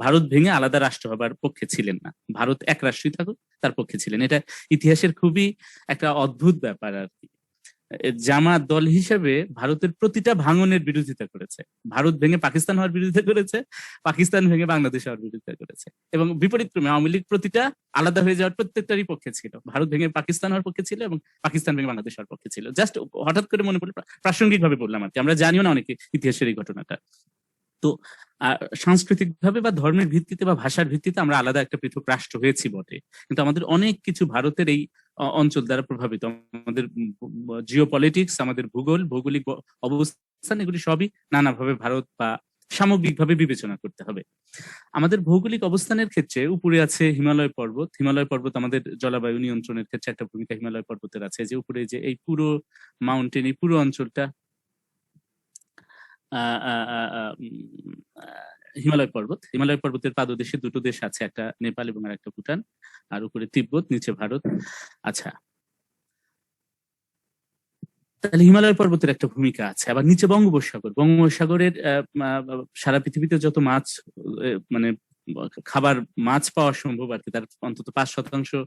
ভারত ভেঙে আলাদা রাষ্ট্র হবার পক্ষে ছিলেন না, ভারত এক রাষ্ট্রই থাকুক তার পক্ষে ছিলেন। এটা ইতিহাসের খুবই একটা অদ্ভুত ব্যাপার আর কি। জামাত দল হিসেবে ভারতের প্রতিটা ভাঙনের বিরোধিতা করেছে। ভারত ভেঙে পাকিস্তান হওয়ার বিরোধিতা করেছে, পাকিস্তান ভেঙে বাংলাদেশ হওয়ার বিরোধিতা করেছে, এবং বিপরীত ক্রমে আওয়ামী লীগ প্রতিটা আলাদা হয়ে যাওয়ার প্রত্যেকটারই পক্ষে ছিল। ভারত ভেঙে পাকিস্তান হওয়ার পক্ষে ছিল এবং পাকিস্তান ভেঙে বাংলাদেশ হওয়ার পক্ষে ছিল। জাস্ট হঠাৎ করে মনে পড়লো, প্রাসঙ্গিক ভাবে বললাম আর কি, আমরা জানিও না অনেকে ইতিহাসের এই ঘটনাটা। তো সাংস্কৃতিক ভাবে বা ধর্মের ভিত্তিতে বা ভাষার ভিত্তিতে আমরা আলাদা একটা পৃথক রাষ্ট্র হয়েছি বটে, কিন্তু আমাদের অনেক কিছু ভারতের এই অঞ্চল দ্বারা প্রভাবিত। আমাদের জিও পলিটিক্স, আমাদের ভৌগোলিক অবস্থান, এগুলি সবই নানাভাবে ভারত বা সামগ্রিকভাবে বিবেচনা করতে হবে। আমাদের ভৌগোলিক অবস্থানের ক্ষেত্রে উপরে আছে হিমালয় পর্বত। হিমালয় পর্বত আমাদের জলবায়ু নিয়ন্ত্রণের ক্ষেত্রে একটা ভূমিকা হিমালয় পর্বতের আছে। যে উপরে যে এই পুরো মাউন্টেন, এই পুরো অঞ্চলটা হিমালয় পর্বত। হিমালয় পর্বতের পাদদেশে দুটো দেশ আছে, একটা নেপাল এবং আর একটা ভুটান, আর উপরে তিব্বত, নিচে ভারত। আচ্ছা, তাহলে হিমালয় পর্বতের একটা ভূমিকা আছে। আবার নিচে বঙ্গোপসাগর, বঙ্গোপসাগরের সারা পৃথিবীতে যত মাছ মানে খাবার মাছ পাওয়া সম্ভব আর কি, তার অন্তত 5%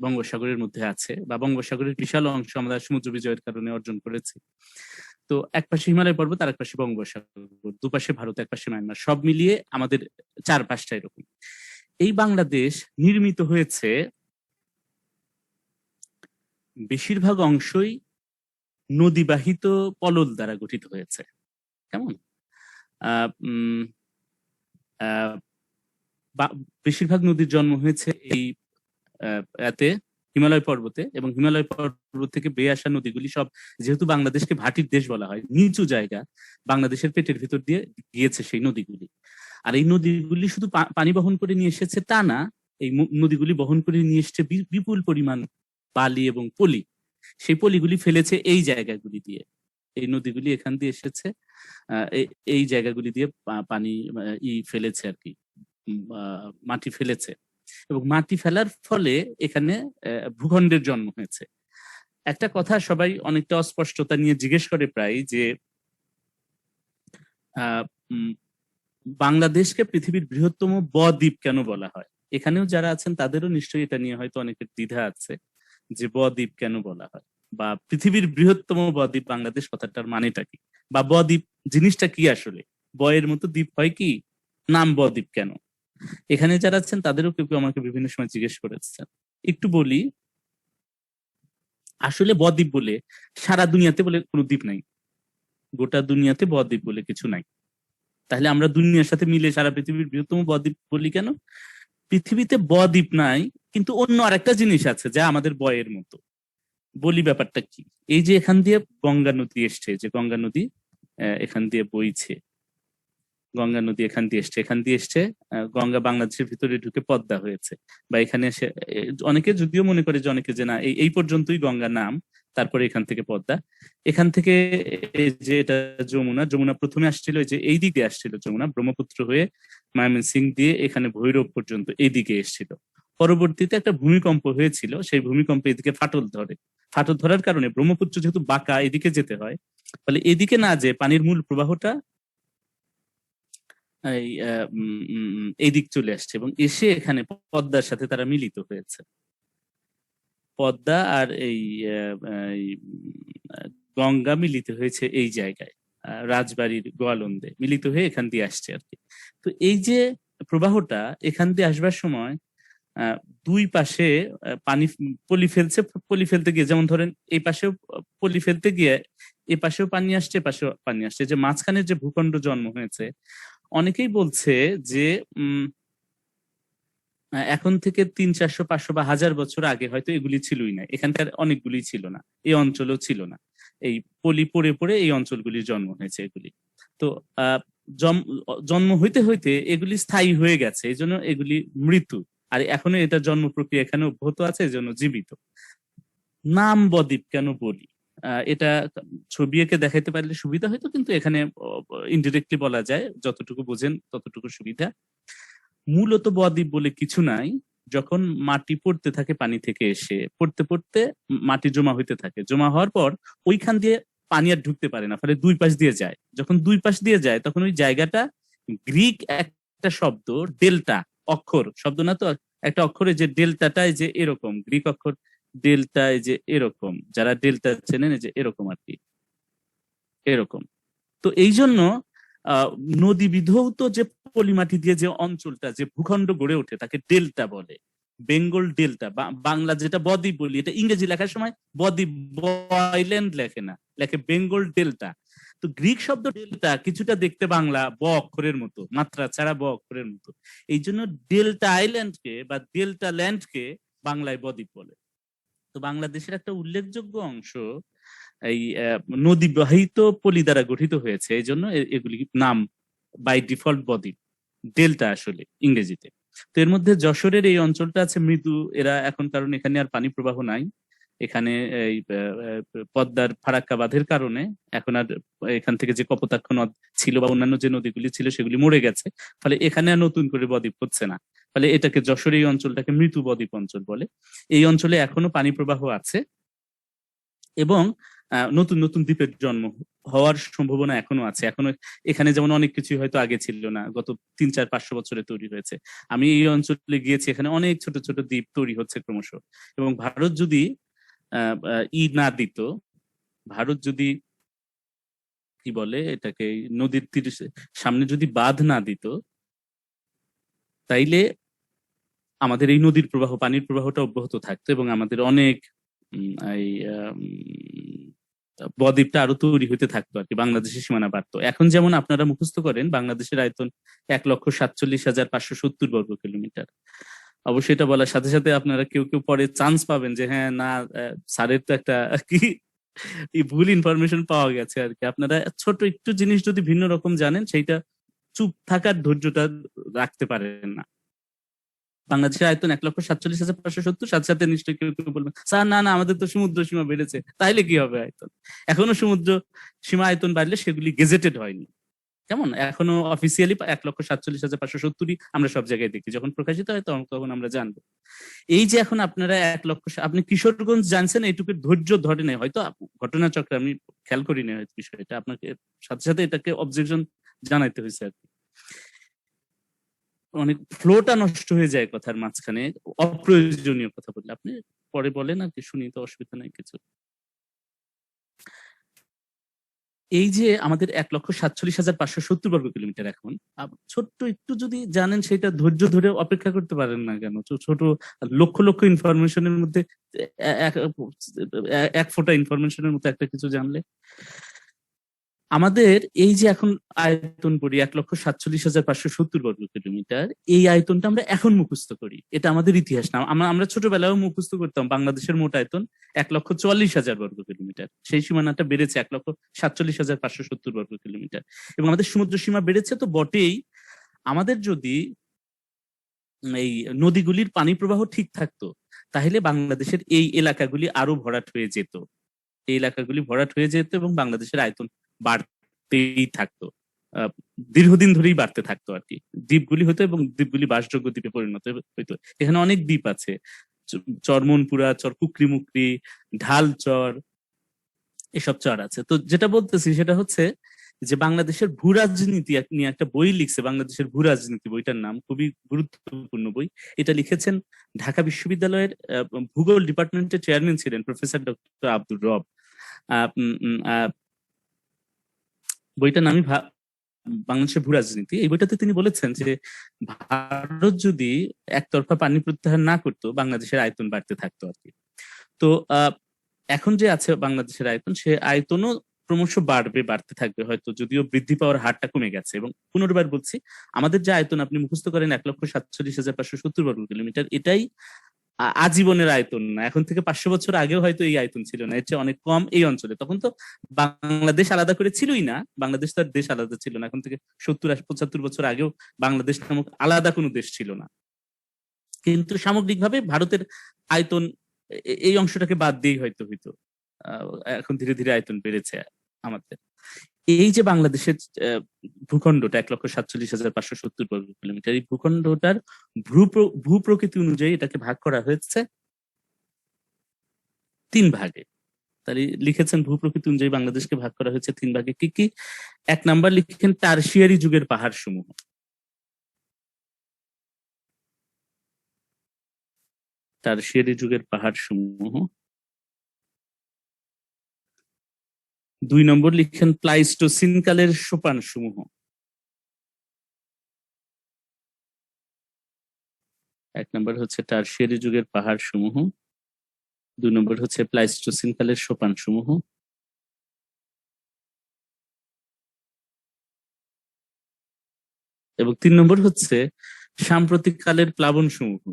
বঙ্গোপসাগরের মধ্যে আছে, বা বঙ্গোপসাগরের বিশাল অংশ আমরা সমুদ্র বিজয়ের কারণে অর্জন করেছি। তো এক পাশে হিমালয় পর্বত, আর এক পাশে বঙ্গোপসাগর, দুপাশে ভারত, এক পাশে মায়ানমার, সব মিলিয়ে আমাদের 4-5টা এরকম। এই বাংলাদেশ নির্মিত হয়েছে বেশিরভাগ অংশই নদীবাহিত পলল দ্বারা গঠিত হয়েছে। কেমন? বেশিরভাগ নদীর জন্ম হয়েছে এই এতে হিমালয় পর্বতে, এবং হিমালয় পর্বত থেকে বেয়ে আসা নদীগুলি সব, যেহেতু বাংলাদেশকে ভাটির দেশ বলা হয়, নিচু জায়গা, বাংলাদেশের পেটের ভিতর দিয়ে গিয়েছে সেই নদীগুলি। আর এই নদীগুলি শুধু পানি বহন করে নিয়ে এসেছে তা না, এই নদীগুলি বহন করে নিয়ে এসেছে বিপুল পরিমাণ বালি এবং পলি। সেই পলিগুলি ফেলেছে এই জায়গাগুলি দিয়ে, এই নদীগুলি এখান দিয়ে এসেছে, এই জায়গাগুলি দিয়ে পানি ফেলেছে আর কি, মাটি ফেলেছে, এবং মাটি ফেলার ফলে এখানে ভূখণ্ডের জন্ম হয়েছে। একটা কথা সবাই অনেকটা অস্পষ্টতা নিয়ে জিজ্ঞেস করে প্রায়, যে বাংলাদেশকে পৃথিবীর বৃহত্তম বদ্বীপ কেন বলা হয়? এখানেও যারা আছেন তাদেরও নিশ্চয়ই এটা নিয়ে হয়তো অনেকের দ্বিধা আছে, যে বদ্বীপ কেন বলা হয়, বা পৃথিবীর বৃহত্তম বদ্বীপ বাংলাদেশ কথাটার মানেটা কি, বা বদ্বীপ জিনিসটা কি আসলে, বয়ের মতো দ্বীপ হয় কি, নাম বদ্বীপ কেন? এখানে যারা আছেন তাদেরও কেউ কেউ আমাকে বিভিন্ন সময় জিজ্ঞেস করেছেন। একটু বলি, আসলে বদ্বীপ বলে সারা দুনিয়াতে বলে কোনো দ্বীপ নাই, গোটা দুনিয়াতে বদ্বীপ বলে কিছু নাই। তাহলে আমরা দুনিয়ার সাথে মিলে সারা পৃথিবীর বৃহত্তম বদ্বীপ বলি কেন? পৃথিবীতে বদ্বীপ নাই, কিন্তু অন্য আরেকটা জিনিস আছে যা আমাদের বয়ের মতো। বলি ব্যাপারটা কি? এই যে এখান দিয়ে গঙ্গা নদী এসছে, যে গঙ্গা নদী এখান দিয়ে বইছে, গঙ্গা নদী এখান দিয়ে এসছে, গঙ্গা বাংলাদেশের ভিতরে ঢুকে পদ্মা হয়েছে, বা এখানে এসে, অনেকে যদিও মনে করে যে অনেকে যে না এই পর্যন্তই গঙ্গা নাম, তারপরে এখান থেকে পদ্মা, এখান থেকে যে এটা যমুনা প্রথমে আসছিল, যে এই দিকে আসছিল যমুনা, ব্রহ্মপুত্র হয়ে ময়মনসিংহ দিয়ে এখানে ভৈরব পর্যন্ত এই দিকে এসছিল। পরবর্তীতে একটা ভূমিকম্প হয়েছিল, সেই ভূমিকম্পে এদিকে ফাটল ধরার কারণে ব্রহ্মপুত্র যেহেতু বাঁকা, এদিকে যেতে হয়, ফলে এদিকে না যে পানির মূল প্রবাহটা এই দিক চলে আসছে, এবং এসে এখানে পদ্মার সাথে তারা মিলিত হয়েছে। পদ্মা আর এই গঙ্গা মিলিত হয়েছে এই জায়গায়, রাজবাড়ির গোয়ালন্দে মিলিত হয়ে এখান দিয়ে আসছে আর কি। তো এই যে প্রবাহটা এখান দিয়ে আসবার সময় দুই পাশে পানি পলি ফেলতে গিয়ে, যেমন ধরেন এই পাশেও পলি ফেলতে গিয়ে এ পাশেও পানি আসছে, পাশেও পানি আসছে, যে মাঝখানে যে ভূখণ্ড জন্ম হয়েছে, অনেকেই বলছে যে এখন থেকে 300-400 বা 1000 বছর আগে হয়তো এগুলি ছিলই না, এখানকার অনেকগুলি ছিল না, এই অঞ্চলও ছিল না, এই পলি পড়ে পড়ে এই অঞ্চলগুলির জন্ম হয়েছে এগুলি। তো জন্ম হইতে হইতে এগুলি স্থায়ী হয়ে গেছে, এই জন্য এগুলি মৃত্যু, আর এখনো এটা জন্ম প্রক্রিয়া এখানে অব্যাহত আছে, এই জন্য জীবিত। নাম বদ্বীপ কেন বলি, এটা ছবি এঁকে দেখাইতে পারলে সুবিধা হয়তো, কিন্তু এখানে ইনডিরেক্টলি বলা যায়, যতটুকু বোঝেন ততটুকু সুবিধা। মূলত বদ্বীপ বলে কিছু নাই, যখন মাটি পড়তে থাকে পানি থেকে এসে, পড়তে পড়তে মাটি জমা হইতে থাকে, জমা হওয়ার পর ওইখান দিয়ে পানি আর ঢুকতে পারে না, ফলে দুই পাশ দিয়ে যায়, যখন দুই পাশ দিয়ে যায় তখন ওই জায়গাটা গ্রিক এক একটা শব্দ ডেল্টা, অক্ষর শব্দ না তো, একটা অক্ষরে যে ডেল্টাটাই যে এরকম, গ্রিক অক্ষর ডেল্টায় যে এরকম, যারা ডেল্টা চেনেন যে এরকম আর কি, এরকম। তো এই জন্য আহ নদী বিধৌত যে পলিমাটি দিয়ে যে অঞ্চলটা, যে ভূখণ্ড গড়ে ওঠে তাকে ডেল্টা বলে। বেঙ্গল ডেল্টা, বাংলা যেটা বদ্বীপ বলি, এটা ইংরেজি লেখার সময় বদ্বীপ, আইল্যান্ড লেখে না, লেখে বেঙ্গল ডেল্টা। তো গ্রিক শব্দ ডেল্টা কিছুটা দেখতে বাংলা ব অক্ষরের মতো, মাত্রা ছাড়া ব অক্ষরের মতো। এই জন্য ডেল্টা আইল্যান্ডকে বা ডেল্টা ল্যান্ডকে বাংলায় বদ্বীপ বলে। তো বাংলাদেশের একটা উল্লেখযোগ্য অংশ এই নদী বাহিত পলি দ্বারা গঠিত হয়েছে, এই জন্য এগুলি নাম বাই ডিফল্ট বদ্বীপ, ডেল্টা আসলে ইংরেজিতে। তো এর মধ্যে যশোরের এই অঞ্চলটা আছে মৃদু, এরা এখন, কারণ এখানে আর পানি প্রবাহ নাই, এখানে এই পদ্মার ফারাক্কা বাঁধের কারণে এখন আর এখান থেকে যে কপোতাক্ষ নদ ছিল বা অন্যান্য যে নদীগুলি ছিল সেগুলি মরে গেছে, ফলে এখানে আর নতুন করে বদ্বীপ হচ্ছে না, ফলে এটাকে যশোর এই অঞ্চলটাকে মৃদু বদ্বীপ অঞ্চল বলে। এই অঞ্চলে এখনো পানি প্রবাহ আছে এবং নতুন নতুন দ্বীপের জন্ম হওয়ার সম্ভাবনা এখনো আছে। এখনো এখানে যেমন অনেক কিছু হয়তো আগে ছিল না, গত 300-400 বছরে তৈরি হয়েছে। আমি এই অঞ্চলে গিয়েছি, এখানে অনেক ছোট ছোট দ্বীপ তৈরি হচ্ছে ক্রমশ। এবং ভারত যদি না দিত, ভারত যদি কি বলে এটাকে, নদীর তীর সামনে যদি বাঁধ না দিত, তাইলে আমাদের এই নদীর প্রবাহ, পানির প্রবাহটা অব্যাহত থাকতো এবং আমাদের অনেক এই বদ্বীপটা আরো তৈরি হতে থাকতো আর কি, বাংলাদেশের সীমানা বাড়তো। এখন যেমন আপনারা মুখস্থ করেন বাংলাদেশের আয়তন 1,47,570 বর্গ কিলোমিটার। অবশ্যই এটা বলার সাথে সাথে আপনারা কেউ কেউ পরে চান্স পাবেন যে হ্যাঁ না, স্যারের তো একটা কি ভুল ইনফরমেশন পাওয়া গেছে আর কি। আপনারা ছোট একটু জিনিস যদি ভিন্ন রকম জানেন, সেইটা চুপ থাকার ধৈর্যটা রাখতে পারেন না। বাংলাদেশের আয়তন 1,47,570, সাথে সাথে নিশ্চয়ই কেউ কেউ বলবেন স্যার না না আমাদের তো সমুদ্র সীমা বেড়েছে, তাইলে কি হবে আয়তন? এখনো সমুদ্র সীমা আয়তন বাড়লে সেগুলি গেজেটেড হয়নি, কেমন এখনো অফিসিয়ালি 1,47,570ই আমরা সব জায়গায় দেখি, যখন প্রকাশিত হয় তখন আমরা জানবো। এই যে এখন আপনারা 1,00,000, আপনি কিশোরগঞ্জ জানছেন, এইটুকু ধৈর্য ধরে নেই হয়তো ঘটনাচক্রে, আমি খেয়াল করি না হয়তো বিষয়টা, আপনাকে সাথে সাথে এটাকে অবজেকশন জানাইতে হয়েছে আর কি। অনেক ফ্লোটা নষ্ট হয়ে যায় কথার মাঝখানে, অপ্রয়োজনীয় কথা বললে। আপনি পরে বলেন আর কি, শুনি তো, অসুবিধা নাই কিছু। এই যে আমাদের 1,47,570 বর্গ কিলোমিটার, এখন ছোট্ট একটু যদি জানেন সেটা ধৈর্য ধরে অপেক্ষা করতে পারেন না কেন? ছোট লক্ষ লক্ষ ইনফরমেশনের মধ্যে এক ফোঁটা ইনফরমেশনের মতো একটা কিছু জানলে। আমাদের এই যে এখন আয়তন করি 1,47,570 বর্গ কিলোমিটার, এই আয়তনটা আমরা এখন মুখস্থ করি, এটা আমাদের ইতিহাস না। আমরা ছোটবেলায়ও মুখস্থ করতাম বাংলাদেশের মোট আয়তন 1,44,000 বর্গ কিলোমিটার, সেই সীমানাটা বেড়েছে 1,47,570 বর্গ কিলোমিটার। এবং আমাদের সমুদ্র সীমা বেড়েছে তো বটেই, আমাদের যদি এই নদীগুলির পানি প্রবাহ ঠিক থাকতো, তাহলে বাংলাদেশের এই এলাকাগুলি আরো ভরাট হয়ে যেত, এই এলাকাগুলি ভরাট হয়ে যেত এবং বাংলাদেশের আয়তন বাড়তেই থাকতো, দীর্ঘদিন ধরেই বাড়তে থাকতো আর কি। দ্বীপগুলি হতো এবং দ্বীপগুলি বাসযোগ্য দ্বীপে পরিণত হইতো। এখানে অনেক দ্বীপ আছে, চরমনপুরা চর, কুকরি মুকরি, ঢাল চর, এসব চর আছে। তো যেটা বলতেছি সেটা হচ্ছে যে বাংলাদেশের ভূ রাজনীতি নিয়ে একটা বই লিখছে, বাংলাদেশের ভূ রাজনীতি, বইটার নাম খুবই গুরুত্বপূর্ণ বই। এটা লিখেছেন ঢাকা বিশ্ববিদ্যালয়ের ভূগোল ডিপার্টমেন্টের চেয়ারম্যান ছিলেন প্রফেসর ডক্টর আব্দুর রব। বইটার নামই বাংলাদেশের ভূ রাজনীতি। এই বইটাতে তিনি বলেছেন যে ভারত যদি একতরফা পানি প্রত্যাহার না করতো, বাংলাদেশের আয়তন বাড়তে থাকতো আর কি। তো এখন যে আছে বাংলাদেশের আয়তন, সে আয়তনও ক্রমশ বাড়তে থাকবে হয়তো, যদিও বৃদ্ধি পাওয়ার হারটা কমে গেছে। এবং পুনর্বার বলছি, আমাদের যে আয়তন আপনি মুখস্থ করেন 1,47,570 বর্গ কিলোমিটার, এটাই আজীবনের আয়তন না, এখন থেকে 500 বছর আগেও হয়তো এই আয়তন ছিল না, এর চেয়ে অনেক কম এই অঞ্চলে। তখন তো বাংলাদেশ আলাদা করে ছিলই না, বাংলাদেশ তো আর দেশ আলাদা ছিল না, এখন থেকে 70-75 বছর আগেও বাংলাদেশ নামক আলাদা কোনো দেশ ছিল না। কিন্তু সামগ্রিকভাবে ভারতের আয়তন এই অংশটাকে বাদ দিয়েই হয়তো হইতো, এখন ধীরে ধীরে আয়তন বেড়েছে আমাদের। এই যে বাংলাদেশের ভূখণ্ডটা 1,47,570 বর্গ কিলোমিটার, এই ভূখণ্ডটার ভূ প্রকৃতি অনুযায়ী এটাকে ভাগ করা হয়েছে 3 ভাগে। তাহলে লিখেছেন ভূ প্রকৃতি অনুযায়ী বাংলাদেশকে ভাগ করা হয়েছে 3 ভাগে। কি কি? 1 নাম্বার লিখেন টারশিয়ারি যুগের পাহাড় সমূহ, টারশিয়ারি যুগের পাহাড় সমূহ। 2 নম্বর লিখেন প্লাইস্টোসিন কালের সোপান সমূহ। 1 নম্বর হচ্ছে টারশিয়ারি যুগের পাহাড় সমূহ, 2 নম্বর হচ্ছে প্লাইস্টোসিন কালের সোপান সমূহ, এবং 3 নম্বর হচ্ছে সাম্প্রতিক কালের প্লাবন সমূহ।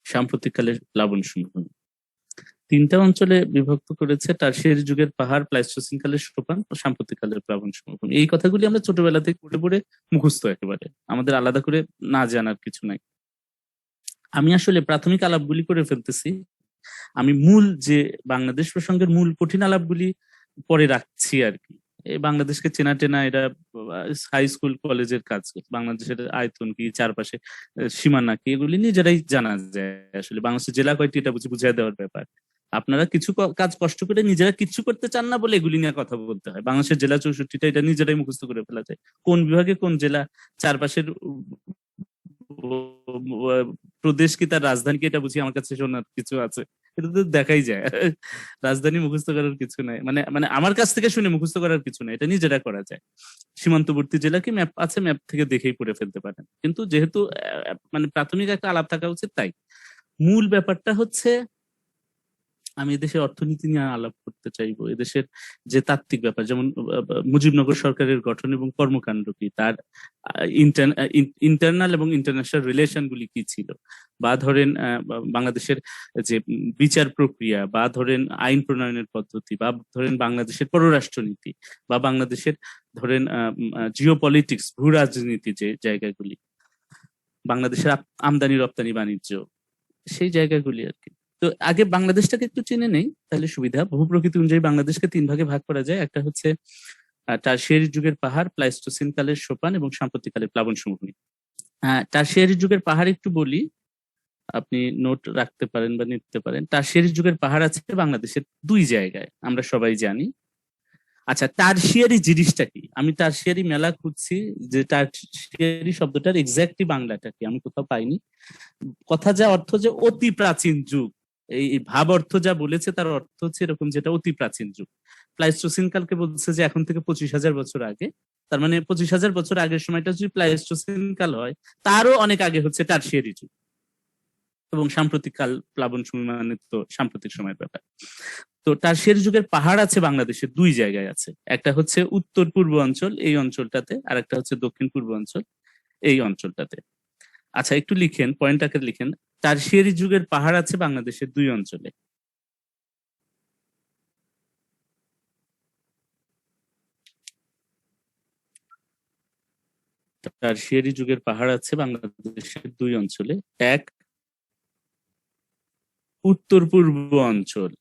সাম্প্রতিক কালের প্লাবন সমূহ 3টা অঞ্চলে বিভক্ত করেছে: টারশিয়ারি যুগের পাহাড়, প্লাইস্টোসিন কালের সোপান ও সাম্প্রতিক কালের প্লাবন সমূহ। এই কথাগুলি আমরা ছোটবেলা থেকে পড়ে পড়ে মুখস্থ, একেবারে আমাদের আলাদা করে না জানার কিছু নাই। আমি আসলে প্রাথমিক আলাপগুলি করে ফেলতেছি, আমি মূল যে বাংলাদেশ প্রসঙ্গের মূল কঠিন আলাপগুলি পরে রাখছি আর কি। এই বাংলাদেশকে চেনা টেনা এটা হাই স্কুল কলেজের কাজ। বাংলাদেশের আয়তন কি, চারপাশে সীমানা কি, এগুলি নিজেরাই জানা যায়। আসলে বাংলাদেশের জেলা কয়টি এটা বুঝিয়ে দেওয়ার ব্যাপার। আপনারা কিছু কাজ কষ্ট করে নিজেরা কিচ্ছু করতে চান না বলে এগুলি নিয়ে কথা বলতে হয়। বাংলাদেশের জেলা 64টা, এটা নিজেরাই মুখস্থ করে ফেলা যায়। কোন বিভাগে কোন জেলা, চারপাশের প্রদেশ কি, তার রাজধানী কি, এটা বুঝি আমার কাছে শোনার কিছু আছে? এটা তো দেখাই যায়। রাজধানী মুখস্থ করার কিছু নাই, মানে মানে আমার কাছ থেকে শুনে মুখস্থ করার কিছু নাই, এটা নিজেরা করা যায়। সীমান্তবর্তী জেলা কি ম্যাপ আছে, ম্যাপ থেকে দেখেই পড়ে ফেলতে পারেন। কিন্তু যেহেতু মানে প্রাথমিক একটা আলাপ থাকা উচিত, তাই মূল ব্যাপারটা হচ্ছে আমি এদেশের অর্থনীতি নিয়ে আলাপ করতে চাইবো। এদেশের যে তাত্ত্বিক ব্যাপার, যেমন মুজিবনগর সরকারের গঠন এবং কর্মকাণ্ড কি, তার ইন্টারনাল এবং ইন্টারন্যাশনাল রিলেশন গুলি কি ছিল, বা ধরেন বাংলাদেশের যে বিচার প্রক্রিয়া, বা ধরেন আইন প্রণয়নের পদ্ধতি, বা ধরেন বাংলাদেশের পররাষ্ট্রনীতি, বা বাংলাদেশের ধরেন জিও পলিটিক্স, ভূ রাজনীতি, যে জায়গাগুলি, বাংলাদেশের আমদানি রপ্তানি বাণিজ্য, সেই জায়গাগুলি আর কি। তো আগে বাংলাদেশটাকে একটু চিনে নেই, তাহলে সুবিধা। ভূপ্রকৃতি অনুযায়ী বাংলাদেশকে 3 ভাগে ভাগ করা যায়। একটা হচ্ছে টারশিয়ারি যুগের পাহাড়, প্লাইস্টোসিন কালের সোপান এবং সাম্প্রতিক কালের প্লাবন সমূহ। টারশিয়ারি যুগের পাহাড় একটু বলি, আপনি নোট রাখতে পারেন বা নিতে পারেন। টারশিয়ারি যুগের পাহাড় আছে বাংলাদেশের 2 জায়গায়, আমরা সবাই জানি। আচ্ছা, টারশিয়ারি জিনিসটা কি? আমি টারশিয়ারি মেলা খুঁজছি, যে টারশিয়ারি শব্দটার এক্স্যাক্টলি বাংলাটা কি আমি কোথাও পাইনি। কথা যা অর্থ যে অতি প্রাচীন যুগ, এই ভাব অর্থ যা বলেছে তার অর্থ হচ্ছে এরকম, যেটা অতি প্রাচীন যুগ। প্লাইস্টোসিন কালকে বলছে যে এখন থেকে 25,000 বছর আগে, তার মানে 25,000 বছর আগের সময়টা যদি প্লাইস্টোসিন কাল হয়, তারও অনেক আগে হচ্ছে টারশিয়ারি যুগ। এবং সাম্প্রতিক কাল, প্লাবন সময় মানে তো সাম্প্রতিক সময়ের ব্যাপার। তো টারশিয়ারি যুগের পাহাড় আছে বাংলাদেশের 2 জায়গায় আছে। একটা হচ্ছে উত্তর পূর্ব অঞ্চল, এই অঞ্চলটাতে, আর একটা হচ্ছে দক্ষিণ পূর্ব অঞ্চল, এই অঞ্চলটাতে। আচ্ছা, একটু লিখেন, পয়েন্ট আকারে লিখেন, টারশিয়ারি যুগের পাহাড় আছে বাংলাদেশের 2 অঞ্চলে। টারশিয়ারি যুগের পাহাড় আছে বাংলাদেশের 2 অঞ্চলে। এক, উত্তর পূর্ব অঞ্চল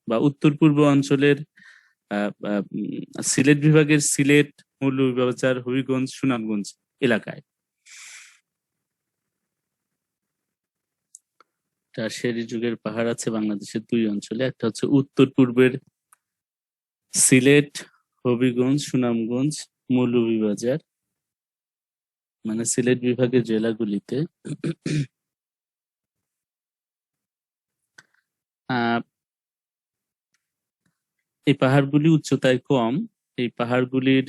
বা উত্তর পূর্ব অঞ্চলের সিলেট বিভাগের সিলেট, মৌলভীবাজার, হবিগঞ্জ, সুনামগঞ্জ এলাকায়। টারশিয়ারি যুগের পাহাড় আছে বাংলাদেশের 2 অঞ্চলে। একটা হচ্ছে উত্তর পূর্বের সিলেট, হবিগঞ্জ, সুনামগঞ্জ, মৌলভীবাজার, মানে সিলেট বিভাগের জেলাগুলিতে। এই পাহাড়গুলি উচ্চতায় কম। এই পাহাড়গুলির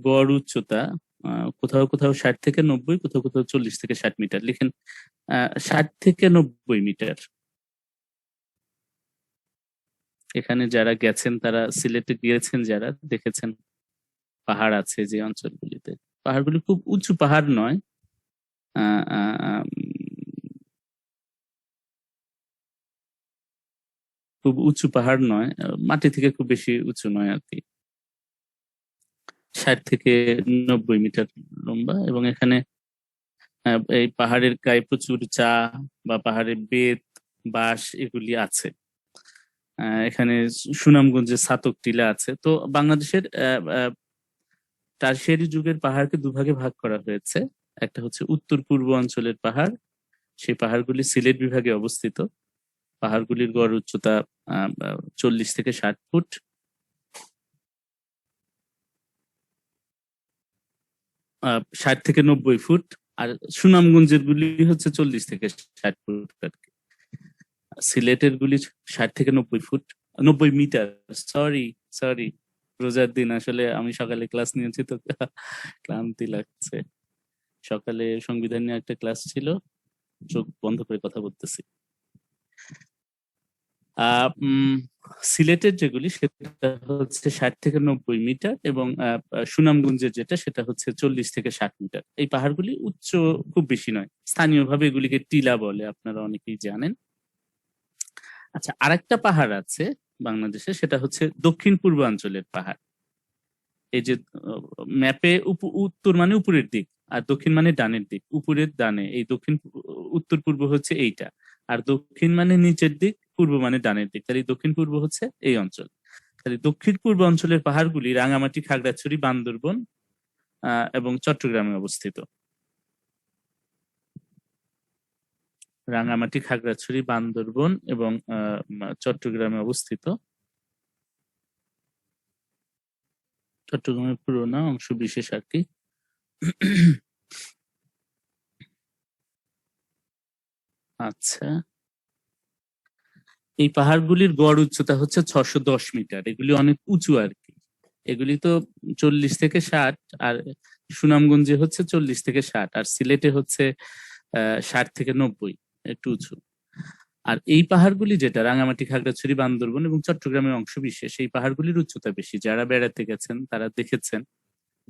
গড় উচ্চতা কোথাও কোথাও 60 থেকে 90, কোথাও কোথাও 40 থেকে 60 মিটার। লিখেন 60 থেকে 90 মিটার। এখানে যারা গেছেন, তারা সিলেটে গিয়েছেন, যারা দেখেছেন পাহাড় আছে যে অঞ্চলগুলিতে, পাহাড়গুলি খুব উঁচু পাহাড় নয়, আহ আহ, আহ, খুব উঁচু পাহাড় নয়, মাটি থেকে খুব বেশি উঁচু নয় আর কি। 60 থেকে 90 মিটার লম্বা। এবং এখানে এই পাহাড়ের গায়ে প্রচুর চা বা পাহাড়ের বেত, বাঁশ এগুলি আছে। এখানে সুনামগঞ্জে ছাতক টিলা আছে। তো বাংলাদেশের টারশিয়ারি যুগের পাহাড়কে 2 ভাগে ভাগ করা হয়েছে। একটা হচ্ছে উত্তর পূর্ব অঞ্চলের পাহাড়, সেই পাহাড়গুলি সিলেট বিভাগে অবস্থিত। পাহাড়গুলির গড় উচ্চতা 40 থেকে 60 ফুট। 60 থেকে 90 ফুট। আর সুনামগঞ্জের গুলি হচ্ছে 40 থেকে 60 ফুট আর কি। সিলেটের গুলি 60 থেকে 90 ফুট, 90 মিটার। সরি সরি, রোজার দিন আসলে আমি সকালে ক্লাস নিয়েছি তো ক্লান্তি লাগছে। সকালে সংবিধান নিয়ে একটা ক্লাস ছিল, চোখ বন্ধ করে কথা বলতেছি। সিলেটের যেগুলি সেটা হচ্ছে 60 থেকে 90 মিটার, এবং সুনামগঞ্জের যেটা সেটা হচ্ছে 40 থেকে 60 মিটার। এই পাহাড়গুলি উচ্চ খুব বেশি নয়, স্থানীয়ভাবে এগুলিকে টিলা বলে, আপনারা অনেকেই জানেন। আচ্ছা, আরেকটা পাহাড় আছে বাংলাদেশে, সেটা হচ্ছে দক্ষিণ পূর্বাঞ্চলের পাহাড়। এই যে ম্যাপে উত্তর মানে উপরের দিক, আর দক্ষিণ মানে ডানের দিক। উপরের ডানে এই দক্ষিণ, উত্তর পূর্ব হচ্ছে এইটা, আর দক্ষিণ মানে নিচের দিক, পূর্ব মানে ডানের দিক। তাহলে দক্ষিণ পূর্ব হচ্ছে এই অঞ্চল। তাহলে দক্ষিণ পূর্ব অঞ্চলের পাহাড়গুলি রাঙামাটি, খাগড়াছড়ি, বান্দরবন এবং চট্টগ্রামে অবস্থিত। রাঙামাটি, খাগড়াছড়ি, বান্দরবন এবং চট্টগ্রামে অবস্থিত। চট্টগ্রামের পুরোনো অংশ বিশেষ আর কি। আচ্ছা, এই পাহাড়গুলির গড় উচ্চতা হচ্ছে 610 মিটার। এগুলি অনেক উঁচু আর কি। এগুলি তো 40 থেকে 60, আর সুনামগঞ্জে হচ্ছে 40 থেকে 60, আর সিলেটে হচ্ছে 60 থেকে 90, একটু উঁচু। আর এই পাহাড়গুলি যেটা রাঙামাটি, খাগড়াছড়ি, বান্দরবন এবং চট্টগ্রামের অংশ বিশেষ, এই পাহাড়গুলির উচ্চতা বেশি। যারা বেড়াতে গেছেন তারা দেখেছেন,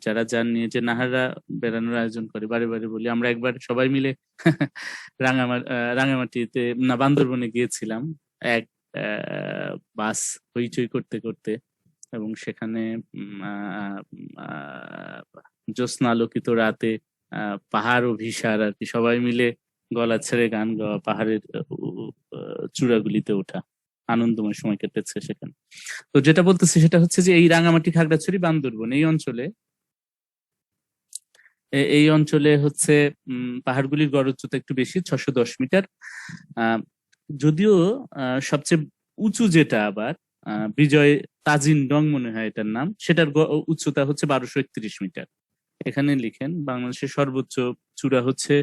যারা যাননি, যে নাহাররা বেড়ানোর আয়োজন করে, বারে বারে বলি, আমরা একবার সবাই মিলে রাঙামাটিতে না বান্দরবনে গিয়েছিলাম, এক বাস হইচই করতে করতে, এবং সেখানে জ্যোৎস্না আলোকিত রাতে পাহাড় ও ভিসার আর কি, সবাই মিলে গলা ছেড়ে গান গাওয়া, পাহাড়ের চূড়াগুলিতে ওঠা, আনন্দময় সময় কেটেছে সেখানে। তো যেটা বলতেছি সেটা হচ্ছে যে এই রাঙামাটি, খাগড়াছড়ি, বান্দরবন এই অঞ্চলে হচ্ছে পাহাড়গুলির গড় উচ্চতা একটু বেশি, 610 মিটার। যদিও সবচেয়ে উঁচু যেটা আবার বিজয় তাজিনডং মনে হয় এটার নাম, সেটার উচ্চতা হচ্ছে 1231 মিটার। এখানে লিখেন, বাংলাদেশের সর্বোচ্চ চূড়া হচ্ছে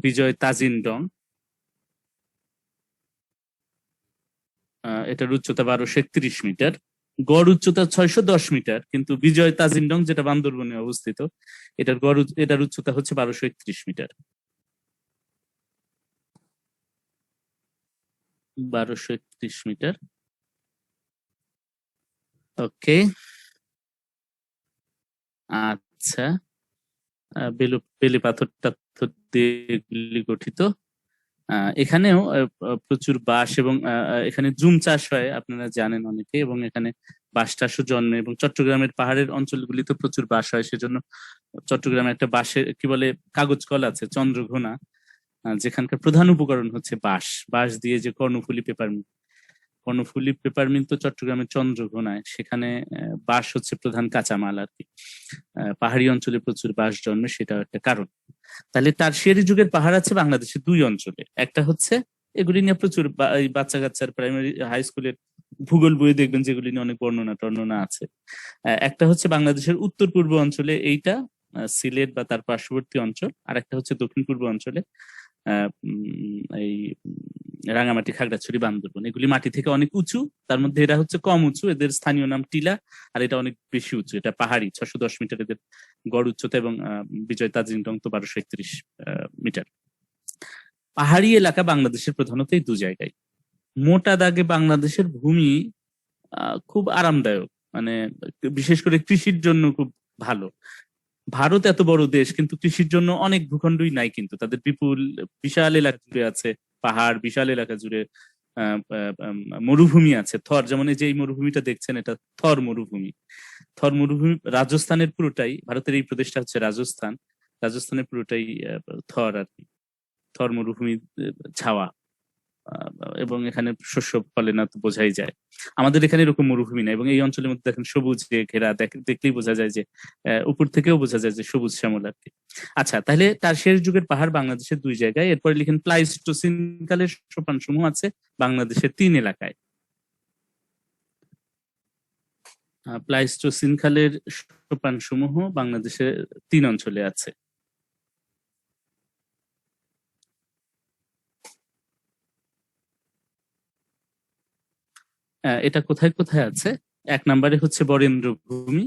বিজয় তাজিনডং, এটার উচ্চতা 1231 মিটার। গড় উচ্চতা 610 মিটার, কিন্তু বিজয় তাজিনডং যেটা বান্দরবনে অবস্থিত, এটার উচ্চতা হচ্ছে 1231 মিটার। 1231 মিটার। ওকে, আচ্ছা। বেলে পাথর টাথর দিয়ে গঠিত। এখানেও প্রচুর বাঁশ, এবং এখানে জুম চাষ হয় আপনারা জানেন অনেকে, এবং এখানে বাঁশ চাষও জন্মে। এবং চট্টগ্রামের পাহাড়ের অঞ্চলগুলিতে প্রচুর বাঁশ হয়, সেজন্য চট্টগ্রামে একটা বাঁশের কি বলে কাগজ কল আছে, চন্দ্রঘোনা, যেখানকার প্রধান উপকরণ হচ্ছে বাঁশ। বাঁশ দিয়ে যে কর্ণফুলী পেপারমিন্ট তো চট্টগ্রামের চন্দ্রঘোনায়, সেখানে বাঁশ হচ্ছে প্রধান কাঁচামাল আর কি। পাহাড়ি অঞ্চলে প্রচুর বাঁশ জন্মে, সেটাও একটা কারণ। তাহলে টারশিয়ারি যুগের পাহাড় আছে বাংলাদেশে 2 অঞ্চলে। একটা হচ্ছে, এগুলি নিয়ে প্রচুর বাচ্চা কাচ্চার প্রাইমারি হাই স্কুলের ভূগোল বইয়ে দেখবেন যেগুলি নিয়ে অনেক বর্ণনা টর্ণনা আছে। একটা হচ্ছে বাংলাদেশের উত্তর পূর্ব অঞ্চলে, এইটা সিলেট বা তার পার্শ্ববর্তী অঞ্চল। আর একটা হচ্ছে দক্ষিণ পূর্ব অঞ্চলে, এই রাঙামাটি, খাগড়াছড়ি, বান্দরবন। এগুলি মাটি থেকে অনেক উঁচু, তার মধ্যে এরা হচ্ছে কম উঁচু, এদের স্থানীয় নাম টিলা। আর এটা অনেক বেশি উঁচু, এটা পাহাড়ি, 610 মিটার এদের গড় উচ্চতা, এবং বিজয় তাজিনডং তো 1231 মিটার। পাহাড়ি এলাকা বাংলাদেশের প্রধানত এই 2 জায়গায়। মোটা দাগে বাংলাদেশের ভূমি খুব আরামদায়ক, মানে বিশেষ করে কৃষির জন্য খুব ভালো। ভারত এত বড় দেশ, কিন্তু কৃষির জন্য অনেক ভূখণ্ডই নাই, কিন্তু তাদের বিশাল এলাকা জুড়ে আছে পাহাড়, বিশাল এলাকা জুড়ে মরুভূমি আছে। থর, যেমন এই যে এই মরুভূমিটা দেখছেন, এটা থর মরুভূমি। থর মরুভূমি রাজস্থানের পুরোটাই, ভারতের এই প্রদেশটা হচ্ছে রাজস্থান, রাজস্থানের পুরোটাই থর আর কি, থর মরুভূমি ছাওয়া এবং এখানে শস্য ফলে না তো বোঝাই যায়। আমাদের এখানে এরকম মরুভূমি না, এবং এই অঞ্চলের মধ্যে দেখেন সবুজ ঘেরা, দেখলেই বোঝা যায় যে উপর থেকেও বোঝা যায় যে সবুজ শ্যামল আর কি। আচ্ছা, তাহলে তার শেষ যুগের পাহাড় বাংলাদেশের 2 জায়গায়। এরপরে লিখেন প্লাইস্টোসিন কালের সোপান সমূহ আছে বাংলাদেশের 3 এলাকায়। প্লাইস্টোসিন কালের সোপান সমূহ বাংলাদেশের 3 অঞ্চলে আছে। এটা কোথায় কোথায় আছে? 1 নম্বরে হচ্ছে বরেন্দ্র ভূমি।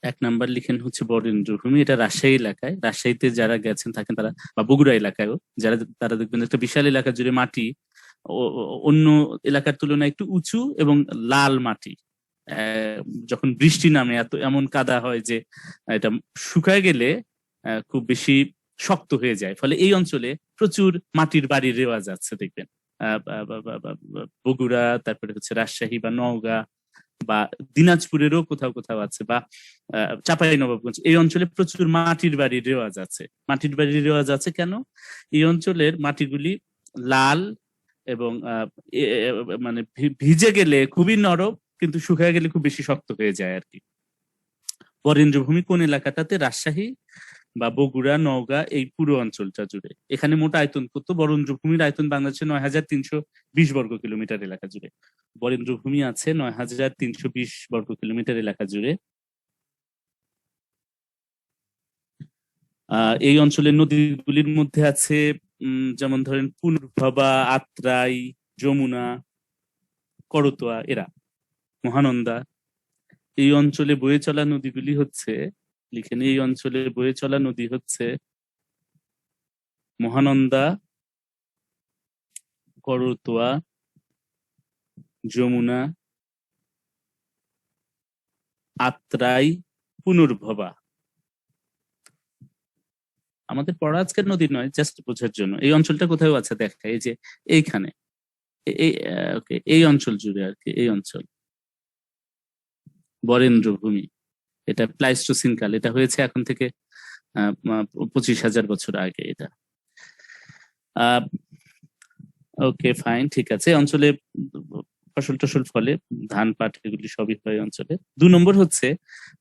1 নাম্বার লিখেন হচ্ছে বরেন্দ্র ভূমি, এটা রাজশাহী এলাকায়। রাজশাহীতে যারা গেছেন থাকেন তারা, বা বগুড়া এলাকায়ও যারা, তারা দেখবেন একটা বিশাল এলাকা জুড়ে মাটি অন্য এলাকার তুলনায় একটু উঁচু এবং লাল মাটি। যখন বৃষ্টি নামে এমন কাদা হয় যে এটা শুকায় গেলে খুব বেশি শক্ত হয়ে যায়, ফলে এই অঞ্চলে প্রচুর মাটির বাড়ির রেওয়াজ আছে দেখবেন। বগুড়া, তারপরে হচ্ছে রাজশাহী বা নওগাঁ বা দিনাজপুরেরও কোথাও কোথাও আছে, বা চাঁপাই নবাবগঞ্জ, এই অঞ্চলে প্রচুর মাটির বাড়ির রেওয়াজ আছে। মাটির বাড়ির রেওয়াজ আছে কেন? এই অঞ্চলের মাটিগুলি লাল এবং মানে ভিজে গেলে খুবই নরম, কিন্তু শুকিয়ে গেলে খুব বেশি শক্ত হয়ে যায় আর কি। বরেন্দ্রভূমি কোন এলাকাটাতে? রাজশাহী বা বগুড়া, নওগাঁ, এই পুরো অঞ্চলটা জুড়ে। এখানে মোট আয়তন কত? বরেন্দ্রভূমির আয়তন বাংলাদেশে 9,320 বর্গ কিলোমিটার এলাকা জুড়ে। বরেন্দ্রভূমি আছে 9,320 বর্গ কিলোমিটার এলাকা জুড়ে। এই অঞ্চলের নদীগুলির মধ্যে আছে যেমন ধরেন পুনর্ভবা, আত্রাই, যমুনা, করতোয়া, এরা, মহানন্দা। এই অঞ্চলে বয়ে চলা নদীগুলি হচ্ছে, লিখেন, এই অঞ্চলে বয়ে চলা নদী হচ্ছে মহানন্দা, করতোয়া, যমুনা, আত্রাই, পুনর্ভবা। আমাদের পড়া আজকের নদী নয়, জাস্ট বোঝার জন্য। এই অঞ্চলটা কোথাও আছে দেখা, এই যে এইখানে, এই ওকে, এই অঞ্চল জুড়ে আর কি। এই অঞ্চল বরেন্দ্রভূমি, এটা প্লাইস্টোসিন কাল। এটা হয়েছে এখন থেকে 25,000 বছর আগে এটা। ওকে, ফাইন, ঠিক আছে। অঞ্চলে ফসল টসল ফলে, ধান, পাট, এগুলি সবই হয় অঞ্চলে। 2 নম্বর হচ্ছে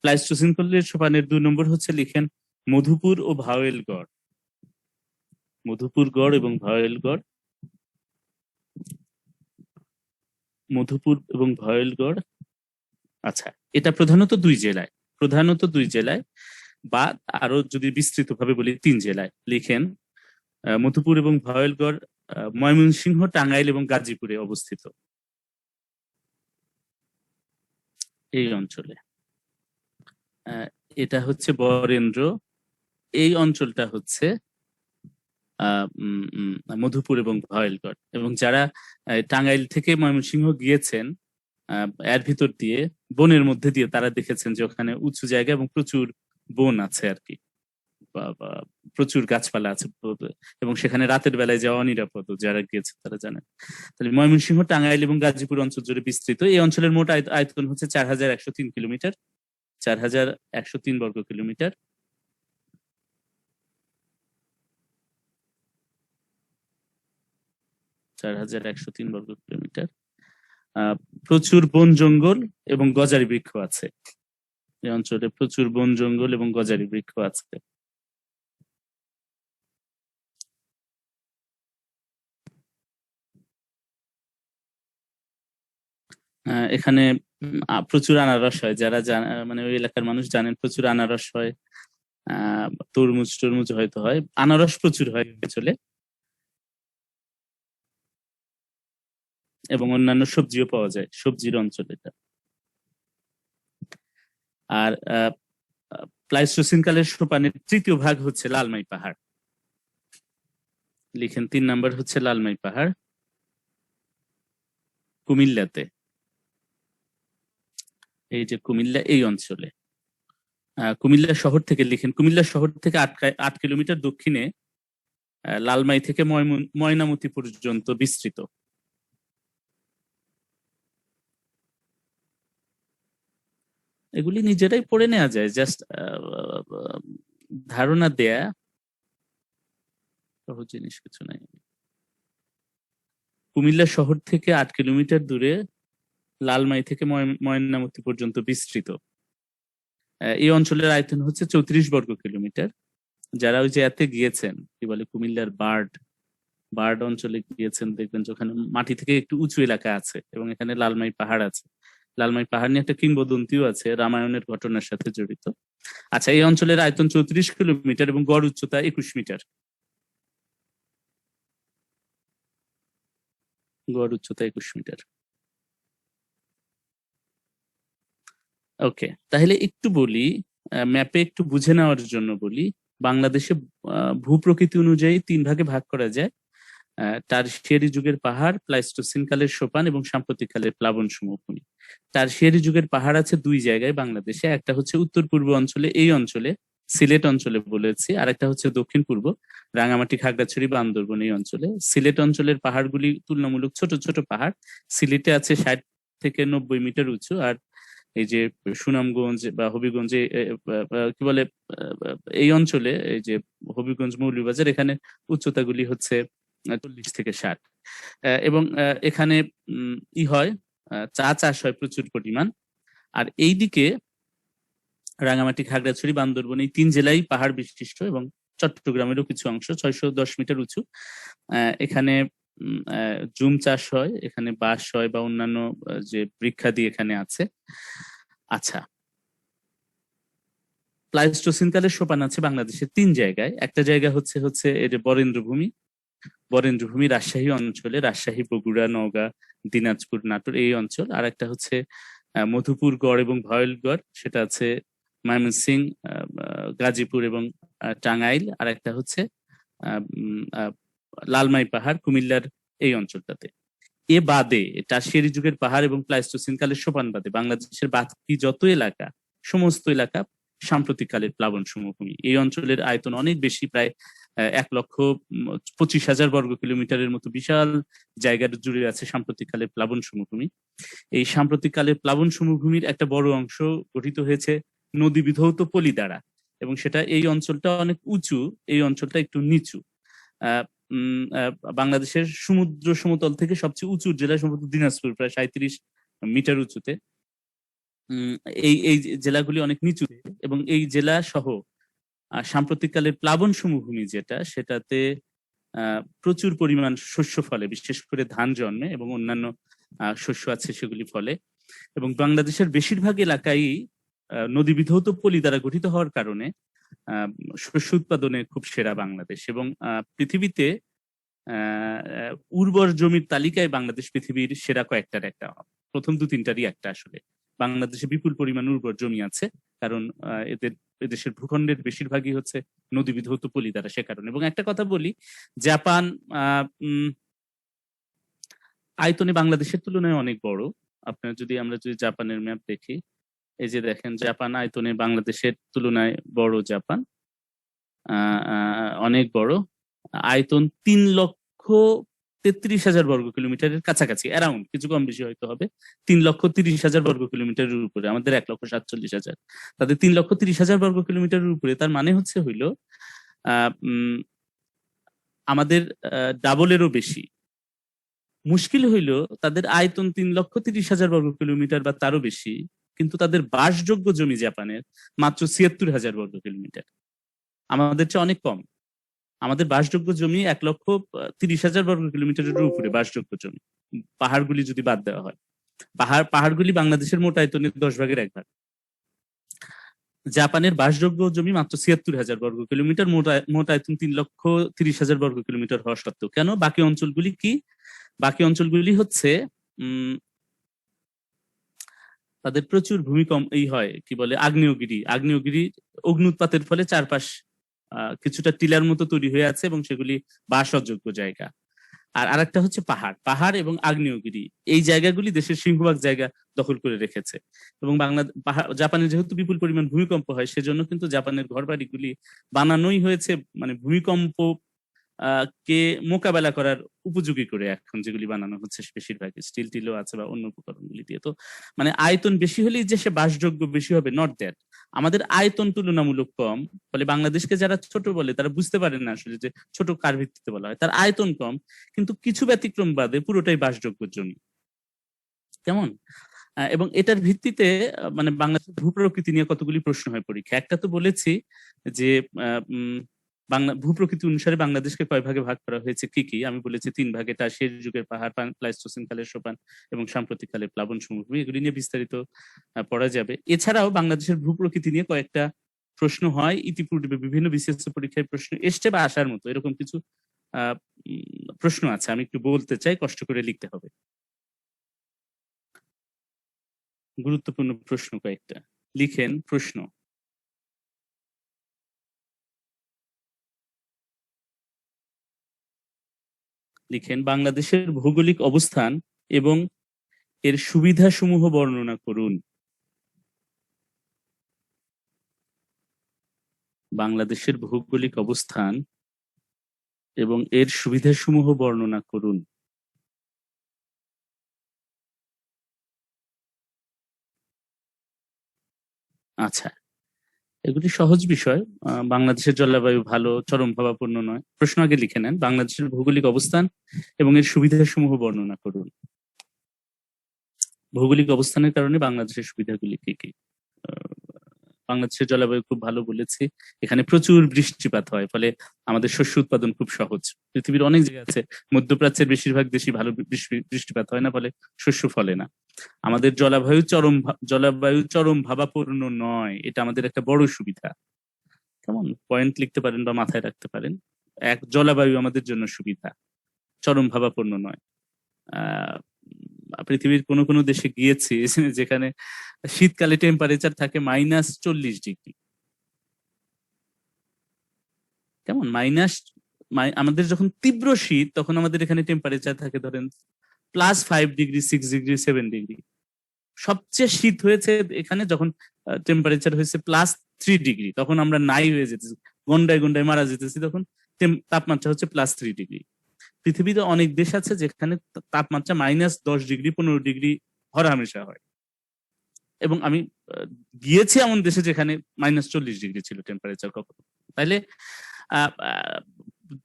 প্লাইস্টোসিন কালের সোপানের 2 নম্বর হচ্ছে লিখেন মধুপুর ও ভাওয়েলগড়। মধুপুরগড় এবং ভাওয়েলগড়। মধুপুর এবং ভাওয়েলগড়, আচ্ছা, এটা প্রধানত 2 জেলায়, প্রধানত 2 জেলায়, বা আরো যদি বিস্তৃত ভাবে বলি 3 জেলায়। লিখেন মধুপুর এবং ভাওয়েলগড় ময়মনসিংহ, টাঙ্গাইল এবং গাজীপুরে অবস্থিত। এই অঞ্চলে এটা হচ্ছে বরেন্দ্র, এই অঞ্চলটা হচ্ছে মধুপুর এবং ভাওয়েলগড়। এবং যারা টাঙ্গাইল থেকে ময়মনসিংহ গিয়েছেন এর ভিতর দিয়ে, বনের মধ্যে দিয়ে, তারা দেখেছেন যে ওখানে উঁচু জায়গা এবং প্রচুর বন আছে আর কি, প্রচুর গাছপালা আছে, এবং সেখানে রাতের বেলায় যাওয়া নিরাপদ, যারা গিয়েছে তারা জানেন। তাহলে ময়মনসিংহ, টাঙ্গাইল এবং গাজীপুর অঞ্চল জুড়ে বিস্তৃত। এই অঞ্চলের মোট আয়তন হচ্ছে 4,103 কিলোমিটার, 4,103 বর্গ কিলোমিটার। বর্গ কিলোমিটার। প্রচুর বন জঙ্গল এবং গজারি বৃক্ষ আছে এই অঞ্চলে, প্রচুর বন জঙ্গল এবং গজারি বৃক্ষ আছে। এখানে প্রচুর আনারস হয়, যারা মানে ওই এলাকার মানুষ জানেন প্রচুর আনারস হয়। তরমুজ টরমুজ হয়তো হয়, আনারস প্রচুর হয় চলে, এবং অন্যান্য সবজিও পাওয়া যায়, সবজির অঞ্চল এটা। আর প্লাইস্টোসিন কালের সোপানের 3য় ভাগ হচ্ছে লালমাই পাহাড়। লিখেন 3 নাম্বার হচ্ছে লালমাই পাহাড়, কুমিল্লাতে। এই যে কুমিল্লা, এই অঞ্চলে। কুমিল্লা শহর থেকে, লিখেন কুমিল্লা শহর থেকে 8 কিলোমিটার দক্ষিণে লালমাই থেকে ময়নামতি পর্যন্ত বিস্তৃত। এগুলি নিজেরাই পড়ে নেওয়া যায়, জাস্ট ধারণা দেয়া, সহজ জিনিস কিছু নাই। কুমিল্লা শহর থেকে 8 কিলোমিটার দূরে লালমাই থেকে ময়নামতি পর্যন্ত বিস্তৃত। এই অঞ্চলের আয়তন হচ্ছে 34 বর্গ কিলোমিটার। যারা ওই যে এতে গিয়েছেন, কি বলে, কুমিল্লার বার্ড অঞ্চলে গিয়েছেন, দেখবেন যে ওখানে মাটি থেকে একটু উঁচু এলাকা আছে এবং এখানে লালমাই পাহাড় আছে। লালমাই পাহাড় নিয়ে একটা কিংবদন্তিও আছে, রামায়ণের ঘটনার সাথে জড়িত। আচ্ছা, এই অঞ্চলের আয়তন 34 কিলোমিটার এবং গড় উচ্চতা 21 মিটার। গড় উচ্চতা 21 মিটার। ওকে, তাহলে একটু বলি, ম্যাপে একটু বুঝে নেওয়ার জন্য বলি, বাংলাদেশে ভূপ্রকৃতি অনুযায়ী 3 ভাগে ভাগ করা যায়। টারশিয়ারি যুগের পাহাড়, প্লাইস্টোসিন কালের সোপান এবং সাম্প্রতিক কালের প্লাবন সমভূমি। টারশিয়ারি যুগের পাহাড় আছে 2 জায়গায় বাংলাদেশে, একটা হচ্ছে উত্তর পূর্ব অঞ্চলে, এই অঞ্চলে সিলেট অঞ্চলে বলেছি, আর একটা হচ্ছে দক্ষিণ পূর্ব রাঙামাটি, খাগড়াছড়ি, বান্দরবন এই অঞ্চলে। সিলেট অঞ্চলের পাহাড়গুলি তুলনামূলক ছোট ছোট পাহাড়। সিলেটে আছে 60 থেকে 90 মিটার উঁচু, আর এই যে সুনামগঞ্জ বা হবিগঞ্জে কি বলে, এই অঞ্চলে এই যে হবিগঞ্জ, মৌলভীবাজার, এখানে উচ্চতাগুলি হচ্ছে 40 থেকে 60। এবং এখানে হয়, চা চাষ হয় প্রচুর পরিমাণ। আর এইদিকে রাঙামাটি, খাগড়াছড়ি, বান্দরবন এই 3 জেলাই পাহাড় বিশিষ্ট এবং চট্টগ্রামেরও কিছু অংশ 610 মিটার উঁচু। এখানে জুম চাষ হয়, এখানে বাঁশ হয় বা অন্যান্য যে বৃক্ষাদি এখানে আছে। আচ্ছা, প্লাইস্টোসিন কালের সোপান আছে বাংলাদেশের 3 জায়গায়। একটা জায়গা হচ্ছে এই যে বরেন্দ্রভূমি রাজশাহী অঞ্চলে, রাজশাহী, বগুড়া, নওগাঁ, দিনাজপুর, নাটোর এই অঞ্চল। আর একটা হচ্ছে মধুপুরগড় এবং ভয়েলগড়, সেটা আছে ময়মনসিংহ, গাজীপুর এবং টাঙ্গাইল। আর একটা হচ্ছে লালমাই পাহাড় কুমিল্লার এই অঞ্চলটাতে। এ বাদে টারশিয়ারি যুগের পাহাড় এবং প্লাইস্টোসিন কালের সোপান বাদে বাংলাদেশের বাকি যত এলাকা, সমস্ত এলাকা সাম্প্রতিক কালের প্লাবন সমভূমি। এই অঞ্চলের আয়তন অনেক বেশি, প্রায় 1,25,000 বর্গ কিলোমিটারের মতো বিশাল জায়গার জুড়ে আছে সাম্প্রতিক কালের প্লাবন সমভূমি। এই সাম্প্রতিক কালের প্লাবন সমভূমির একটা বড় অংশ গঠিত হয়েছে নদী বিধৌত পলি দ্বারা, এবং সেটা এই অঞ্চলটা অনেক উঁচু, এই অঞ্চলটা একটু নিচু। বাংলাদেশের সমুদ্র সমতল থেকে সবচেয়ে উঁচু জেলা সম্ভবত দিনাজপুর, প্রায় 37 মিটার উঁচুতে। এই এই জেলাগুলি অনেক নিচুতে, এবং এই জেলা সহ সাম্প্রতিককালের প্লাবন সমভূমি যেটা, সেটাতে প্রচুর পরিমাণ শস্য ফলে, বিশেষ করে ধান জন্মে এবং অন্যান্য শস্য আছে সেগুলি ফলে। এবং বাংলাদেশের বেশিরভাগ এলাকায় নদী বিধৌত পলি দ্বারা গঠিত হওয়ার কারণে শস্য উৎপাদনে খুব সেরা বাংলাদেশ। এবং পৃথিবীতে উর্বর জমির তালিকায় বাংলাদেশ পৃথিবীর সেরা কয়েকটার একটা, প্রথম 2-3টারই একটা। আসলে বাংলাদেশে বিপুল পরিমাণ উর্বর জমি আছে, কারণ এদেশের ভূখণ্ডের বেশিরভাগই হচ্ছে নদী বিধৌত পলি দ্বারা, সে কারণে। এবং একটা কথা বলি, জাপান আয়তনে বাংলাদেশের তুলনায় অনেক বড়। আমরা যদি জাপানের ম্যাপ দেখি, এই যে দেখেন, জাপান আয়তনে বাংলাদেশের তুলনায় বড়। জাপান অনেক বড়, আয়তন 3,33,000 বর্গ কিলোমিটারের কাছাকাছি, অ্যারাউন্ড, কিছু কম বেশি হয়তো হবে। 3,30,000 বর্গ কিলোমিটারের উপরে, আমাদের 1,40,000, তাদের 3,30,000 বর্গ কিলোমিটারের উপরে। তার মানে হইল আমাদের ডাবলেরও বেশি। মুশকিল হইল তাদের আয়তন 3,30,000 বর্গ কিলোমিটার বা তারও বেশি, কিন্তু তাদের বাসযোগ্য জমি জাপানের মাত্র 76,000 বর্গ কিলোমিটার, আমাদের চেয়ে অনেক কম। আমাদের বাসযোগ্য জমি 1,30,000 বর্গ কিলোমিটারের উপরে বাসযোগ্য জমি, পাহাড়গুলি যদি বাদ দেওয়া হয়। পাহাড়গুলি বাংলাদেশের মোট আয়তনের 10 ভাগের 1 ভাগ। জাপানের বাসযোগ্য জমি মাত্র 76,000 বর্গ কিলোমিটার, মোট আয়তন 3,30,000 বর্গ কিলোমিটার হওয়া সত্ত্বেও। কেন? বাকি অঞ্চলগুলি কি? বাকি অঞ্চলগুলি হচ্ছে তাদের প্রচুর ভূমিকম্প হয়, কি বলে, আগ্নেয়গিরি অগ্নুৎপাতের ফলে চারপাশ কিছুটা টিলার মতো তৈরি হয়ে আছে, এবং সেগুলি বাসযোগ্য জায়গা। আর আরেকটা হচ্ছে পাহাড় এবং আগ্নেয়গিরি, এই জায়গাগুলি দেশের সিংহভাগ জায়গা দখল করে রেখেছে। এবং জাপানে যেহেতু বিপুল পরিমাণ ভূমিকম্প হয়, সেজন্য কিন্তু জাপানের ঘরবাড়িগুলি বানানোই হয়েছে মানে ভূমিকম্প কে মোকাবেলা করার উপযোগী করে। এখন যেগুলি বানানো হচ্ছে বেশিরভাগ স্টিল টিলও আছে বা অন্য উপকরণগুলি দিয়ে। তো মানে আয়তন বেশি হলেই যে সে বাসযোগ্য বেশি হবে, নট দ্যাট। আমাদের আয়তন তুলনামূলক কম, ফলে বাংলাদেশকে যারা ছোট বলে তারা বুঝতে পারেন না আসলে যে ছোট কার ভিত্তিতে বলা হয়। তার আয়তন কম, কিন্তু কিছু ব্যতিক্রম বাদে পুরোটাই বাসযোগ্য জমি। কেমন? এবং এটার ভিত্তিতে মানে বাংলাদেশের ভূপ্রকৃতি নিয়ে কতগুলি প্রশ্ন হয় পরীক্ষা। একটা তো বলেছি যে বাংলা ভূপ্রকৃতি অনুসারে বাংলাদেশকে কয় ভাগে ভাগ করা হয়েছে কি কি। আমি বলেছি 3 ভাগ, এটা শেষ যুগের পাহাড়, প্লাইস্টোসিন কালের সোপান এবং সাম্প্রতিক কালের প্লাবন সমভূমি। এগুলি নিয়ে বিস্তারিত পড়া যাবে। এছাড়াও বাংলাদেশের ভূপ্রকৃতি নিয়ে কয়েকটা প্রশ্ন হয় ইতিপূর্বে, বিভিন্ন বিশেষ পরীক্ষায় প্রশ্ন এসছে বা আসার মতো এরকম কিছু প্রশ্ন আছে। আমি একটু বলতে চাই, কষ্ট করে লিখতে হবে। গুরুত্বপূর্ণ প্রশ্ন কয়েকটা লিখেন। প্রশ্ন লিখেন, বাংলাদেশের ভৌগোলিক অবস্থান এবং এর সুবিধাসমূহ বর্ণনা করুন। বাংলাদেশের ভৌগোলিক অবস্থান এবং এর সুবিধাসমূহ বর্ণনা করুন। আচ্ছা, এগুলি সহজ বিষয়। বাংলাদেশের জলবায়ু ভালো, চরম ভাবাপন্ন নয়। প্রশ্ন আগে লিখে নেন, বাংলাদেশের ভৌগোলিক অবস্থান এবং এর সুবিধাসমূহ বর্ণনা করুন। ভৌগোলিক অবস্থানের কারণে বাংলাদেশের সুবিধাগুলি কি কি? বাংলাদেশের জলবায়ু খুব ভালো বলেছি, এখানে প্রচুর বৃষ্টিপাত হয়, ফলে আমাদের শস্য উৎপাদন খুব সহজ। পৃথিবীর অনেক জায়গা আছে, মধ্যপ্রাচ্যের বেশিরভাগ দেশই ভালো বৃষ্টিপাত হয় না, ফলে শস্য ফলে না। আমাদের জলবায়ু চরম ভাবাপন্ন নয়, এটা আমাদের একটা বড় সুবিধা। কেমন? পয়েন্ট লিখতে পারেন বা মাথায় রাখতে পারেন। জলবায়ু আমাদের জন্য সুবিধা, চরম ভাবাপন্ন নয়। আহ পৃথিবীর কোনো কোনো দেশে গিয়েছি যেখানে শীতকালে টেম্পারেচার থাকে -40 ডিগ্রি। কেমন? আমাদের যখন তীব্র শীত তখন আমাদের এখানে টেম্পারেচার থাকে ধরেন +5 ডিগ্রি, 6 ডিগ্রি, 7 ডিগ্রি। সবচেয়ে শীত হয়েছে এখানে যখন টেম্পারেচার হয়েছে +3 ডিগ্রি, তখন আমরা নাই হয়ে যেতেছি, গন্ডায় গন্ডায় মারা যেতেছি, তখন তাপমাত্রা হচ্ছে +3 ডিগ্রি। পৃথিবীতে অনেক দেশ আছে যেখানে তাপমাত্রা -10 ডিগ্রি, 15 ডিগ্রি হরহামেশা হয়। এবং আমি গিয়েছি এমন দেশে যেখানে -40 ডিগ্রি ছিল টেম্পারেচার কখনো। তাইলে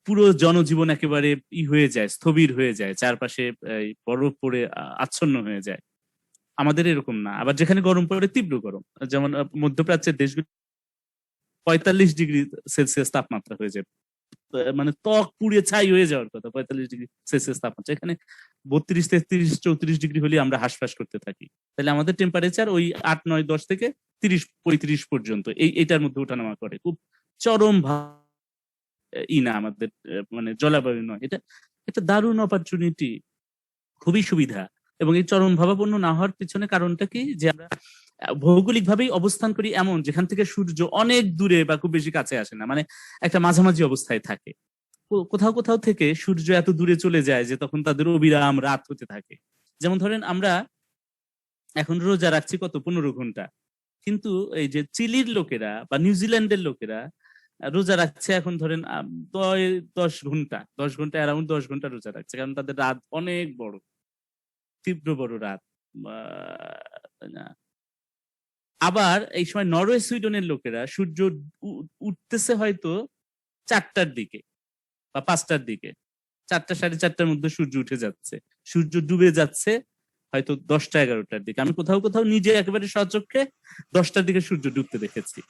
পুরো জনজীবন একেবারে হয়ে যায়, স্থবির হয়ে যায়, চারপাশে বরফ পড়ে আচ্ছন্ন হয়ে যায়। আমাদের এরকম না। আবার যেখানে গরম পড়ে তীব্র গরম, যেমন মধ্যপ্রাচ্যের দেশগুলো 45 ডিগ্রি সেলসিয়াস তাপমাত্রা হয়ে যায়, মানে ত্বক পুড়িয়ে ছাই হয়ে যাওয়ার কথা। 45 ডিগ্রি সেলসিয়াস তাপমাত্রা, এখানে 32, 33, 34 ডিগ্রি হলে আমরা হাঁসফাঁস করতে থাকি। তাহলে আমাদের টেম্পারেচার ওই 8, 9, 10 থেকে 30, 35 পর্যন্ত এইটার মধ্যে ওঠানামা করে। খুব চরম না আমাদের, মানে জলবায়ু নয় এটা। একটা দারুণ অপরচুনিটি, খুবই সুবিধা। এবং এই চরম ভাবাপন্ন না হওয়ার পিছনে কারণটা কি, যে আমরা ভৌগোলিক ভাবেই অবস্থান করি এমন যেখান থেকে সূর্য অনেক দূরে বা খুব বেশি কাছে আসে না, মানে একটা মাঝামাঝি অবস্থায় থাকে। কোথাও কোথাও থেকে সূর্য এত দূরে চলে যায় যে তখন তাদের অবিরাম রাত হতে থাকে। যেমন ধরেন আমরা এখন রোজা রাখছি কত, 15 ঘন্টা, কিন্তু এই যে চিলির লোকেরা বা নিউজিল্যান্ডের লোকেরা রোজা রাখছে এখন ধরেন 10 ঘন্টা, 10 ঘন্টা, অ্যারাউন্ড 10 ঘন্টা রোজা রাখছে, কারণ তাদের রাত অনেক বড়, তীব্র বড় রাত। আবার এই সময় নরওয়ে, সুইডেনের লোকেরা সূর্য উঠতেছে হয়তো 4টার দিকে বা 5টার দিকে, 4টা, 4:30টার মধ্যে সূর্য উঠে যাচ্ছে, সূর্য ডুবে যাচ্ছে হয়তো 10টা, 11টার দিকে। আমি কোথাও কোথাও নিজে একেবারে সচক্ষে 10টার দিকে সূর্য ডুবতে দেখেছি।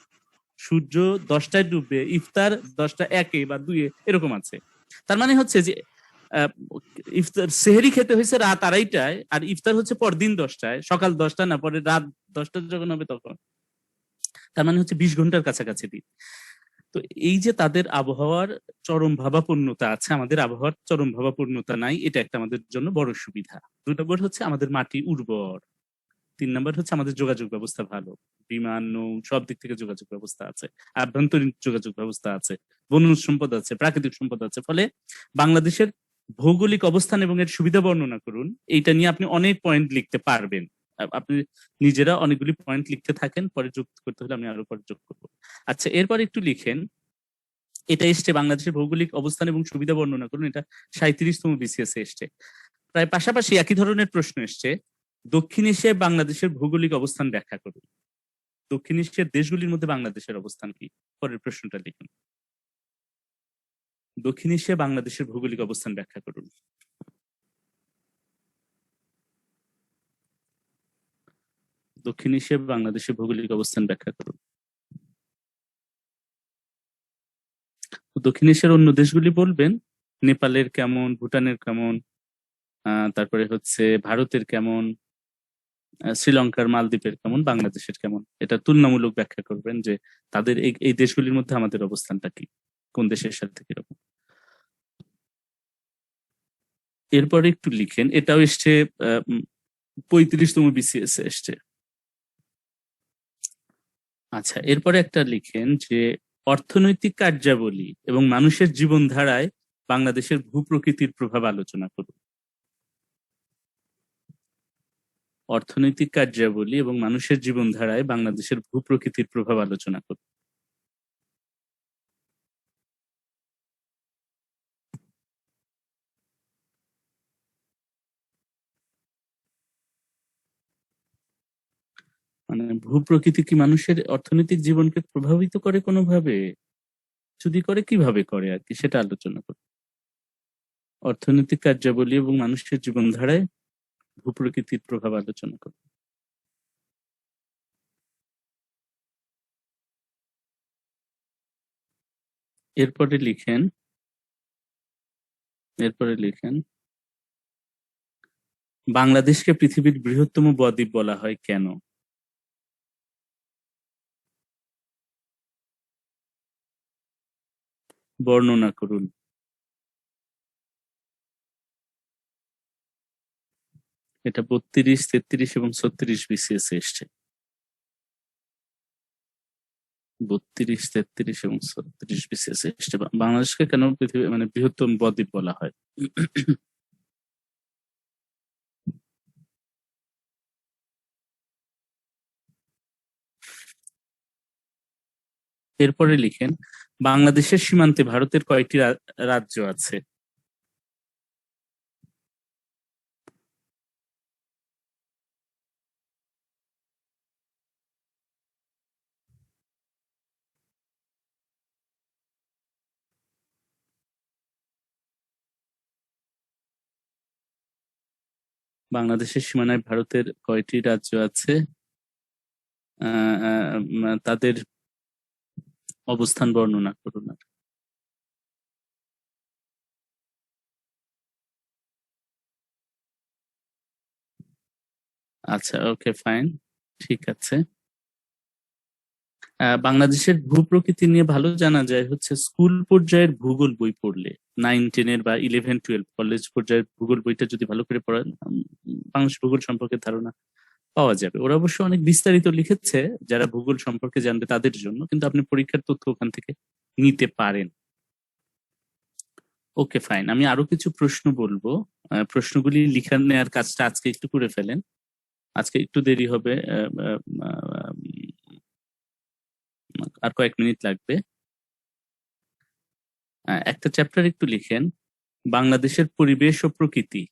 সূর্য 10টায় ডুববে, ইফতার 10টা 1 বা 2 এরকম আছে। তার মানে হচ্ছে যে ইফতার সেহরি খেতে হয়েছে রাত 2:30টায়, আর ইফতার হচ্ছে পরদিন 10টায়, সকাল 10টা না, পরে রাত 10টা যখন হবে তখন। তার মানে হচ্ছে 20 ঘন্টার কাছাকাছি দিন। তো এই যে তাদের আবহাওয়ার চরম ভাবাপন্নতা আছে, আমাদের আবহাওয়ার চরম ভাবাপন্নতা নাই, এটা একটা আমাদের জন্য বড় সুবিধা। 2 নম্বর হচ্ছে আমাদের মাটি উর্বর। 3 নম্বর হচ্ছে আমাদের যোগাযোগ ব্যবস্থা ভালো, বিমান, নৌ সব দিক থেকে যোগাযোগ ব্যবস্থা আছে, আভ্যন্তরীণ যোগাযোগ ব্যবস্থা আছে, বনজ সম্পদ আছে, প্রাকৃতিক সম্পদ আছে। ফলে বাংলাদেশের ভৌগোলিক অবস্থান এবং এর সুবিধা বর্ণনা করুন, এইটা নিয়ে আপনি অনেক পয়েন্ট লিখতে পারবেন। আপনি নিজেরা অনেকগুলি পয়েন্ট লিখতে থাকেন, পরে যোগ করতে হলে আমি আরো পরে যোগ করবো। আচ্ছা, এরপর একটু লিখেন, এটা এসছে বাংলাদেশের ভৌগোলিক অবস্থান এবং সুবিধা বর্ণনা করুন, এটা 37তম বিসিএস এসছে। প্রায় পাশাপাশি একই ধরনের প্রশ্ন এসছে, দক্ষিণ এশিয়ায় বাংলাদেশের ভৌগোলিক অবস্থান ব্যাখ্যা করুন। দক্ষিণ এশিয়ার দেশগুলির মধ্যে বাংলাদেশের অবস্থান কি? পরের প্রশ্নটা লিখুন। দক্ষিণ এশিয়া বাংলাদেশের ভৌগোলিক অবস্থান ব্যাখ্যা করুন। দক্ষিণ এশিয়া বাংলাদেশের ভৌগোলিক অবস্থান ব্যাখ্যা করুন। দক্ষিণ এশিয়ার অন্য দেশগুলি বলবেন, নেপালের কেমন, ভুটানের কেমন, তারপরে হচ্ছে ভারতের কেমন, শ্রীলঙ্কার, মালদ্বীপের কেমন, বাংলাদেশের কেমন। এটা তুলনামূলক ব্যাখ্যা করবেন যে তাদের এই দেশগুলির মধ্যে আমাদের অবস্থানটা কি, কোন দেশের সাথে কিরকম। এরপরে একটু লিখেন, এটাও এসছে 35তম BCS এসছে। আচ্ছা, এরপরে একটা লিখেন যে অর্থনৈতিক কার্যাবলী এবং মানুষের জীবনধারায় বাংলাদেশের ভূপ্রকৃতির প্রভাব আলোচনা করুন। অর্থনৈতিক কার্যাবলী এবং মানুষের জীবনধারায় বাংলাদেশের ভূপ্রকৃতির প্রভাব আলোচনা করুন। মানে ভূপ্রকৃতি কি মানুষের অর্থনৈতিক জীবনকে প্রভাবিত করে কোনোভাবে? যদি করে, কিভাবে করে আর কি, সেটা আলোচনা করুন। অর্থনৈতিক কার্যাবলী এবং মানুষের জীবনধারায় ভূপ্রকৃতির প্রভাব আলোচনা করুন। এরপরে লিখেন বাংলাদেশকে পৃথিবীর বৃহত্তম বদ্বীপ বলা হয় কেন? বর্ণনা করুন। এটা 32, 33 এবং 36 BCS এসছে। 32, 33 এবং 36 BCS এসছে। বাংলাদেশকে কেন পৃথিবী মানে বৃহত্তম বদ্বীপ বলা হয়? এরপরে লিখেন বাংলাদেশের সীমান্তে ভারতের কয়টি রাজ্য আছে? বাংলাদেশের সীমানায় ভারতের কয়টি রাজ্য আছে? তাদের অবস্থান বর্ণনা করুন। আচ্ছা, ওকে, ফাইন, ঠিক আছে। বাংলাদেশের ভূপ্রকৃতি নিয়ে ভালো জানা যায় হচ্ছে স্কুল পর্যায়ের ভূগোল বই পড়লে। 9, 10 বা 11, 12 কলেজ পর্যায়ের ভূগোল বইটা যদি ভালো করে পড়েন, বাংলাদেশ ভূগোল সম্পর্কে ধারণা পাওয়া যাবে। ওরা অবশ্য অনেক বিস্তারিত লিখেছে যারা ভূগোল সম্পর্কে জানবে তাদের জন্য, কিন্তু আপনি পরীক্ষার তথ্য ওখান থেকে নিতে পারেন। ওকে, ফাইন, আমি আরো কিছু প্রশ্ন বলবো। প্রশ্নগুলি লিখে নেওয়ার কাজটা আজকে একটু করে ফেলেন, আজকে একটু দেরি হবে, আর কয়েক মিনিট লাগবে। একটা চ্যাপ্টার একটু লিখেন বাংলাদেশের পরিবেশ ও প্রকৃতি,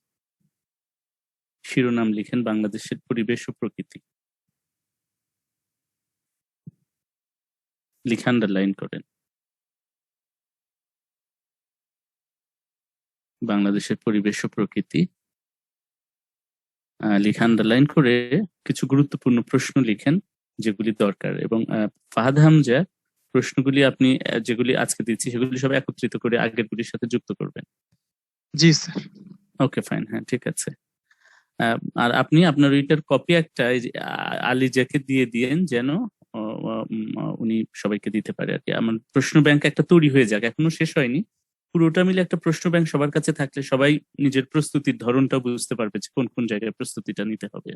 শিরোনাম লিখেন বাংলাদেশের পরিবেশ ও প্রকৃতি, লিখে আন্ডারলাইন করেন বাংলাদেশের পরিবেশ ও প্রকৃতি, লিখে আন্ডারলাইন করে কিছু গুরুত্বপূর্ণ প্রশ্ন লিখেন যেগুলি দরকার। এবং ফাহাদ হামজা, প্রশ্নগুলি আপনি যেগুলি আজকে দিচ্ছি সেগুলি সব একত্রিত করে আগের গুলির সাথে যুক্ত করবেন। জি স্যার। ওকে, ফাইন, হ্যাঁ, ঠিক আছে। আর আপনি আপনার ওইটার কপি একটা আলী জ্যাকে দিয়ে দিয়েন যেন উনি সবাইকে দিতে পারে আর কি। আমার প্রশ্ন ব্যাংক একটা তৈরি হয়ে যাক, এখনো শেষ হয়নি। পুরোটা মিলে একটা প্রশ্ন ব্যাংক সবার কাছে থাকলে সবাই নিজের প্রস্তুতির ধরনটা বুঝতে পারবে যে কোন কোন জায়গায় প্রস্তুতিটা নিতে হবে।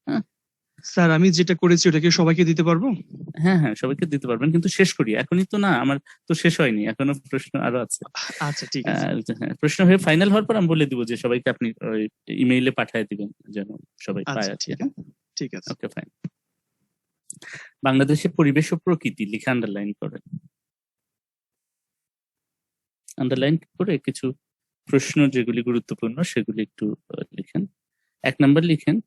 হ্যাঁ স্যার, আমি যেটা করেছি ওটাকে সবাইকে দিতে পারবো? হ্যাঁ হ্যাঁ, সবাইকে দিতে পারবেন, কিন্তু শেষ করি, এখনই তো না, আমার তো শেষ হয়নি, এখনো প্রশ্ন আরো আছে। আচ্ছা, ঠিক আছে। হ্যাঁ, প্রশ্ন হয়ে ফাইনাল হওয়ার পর আমি বলে দিব যে সবাইকে আপনি ইমেইলে পাঠিয়ে দিবেন যেন সবাই পায় আচ্ছা, আর কি। ঠিক আছে। ওকে, ফাইন। বাংলাদেশের পরিবেশ ও প্রকৃতি লিখে আন্ডারলাইন করেন। আন্ডারলাইন করে কিছু প্রশ্ন যেগুলি গুরুত্বপূর্ণ সেগুলি একটু লিখেন। 1 নম্বর লিখেন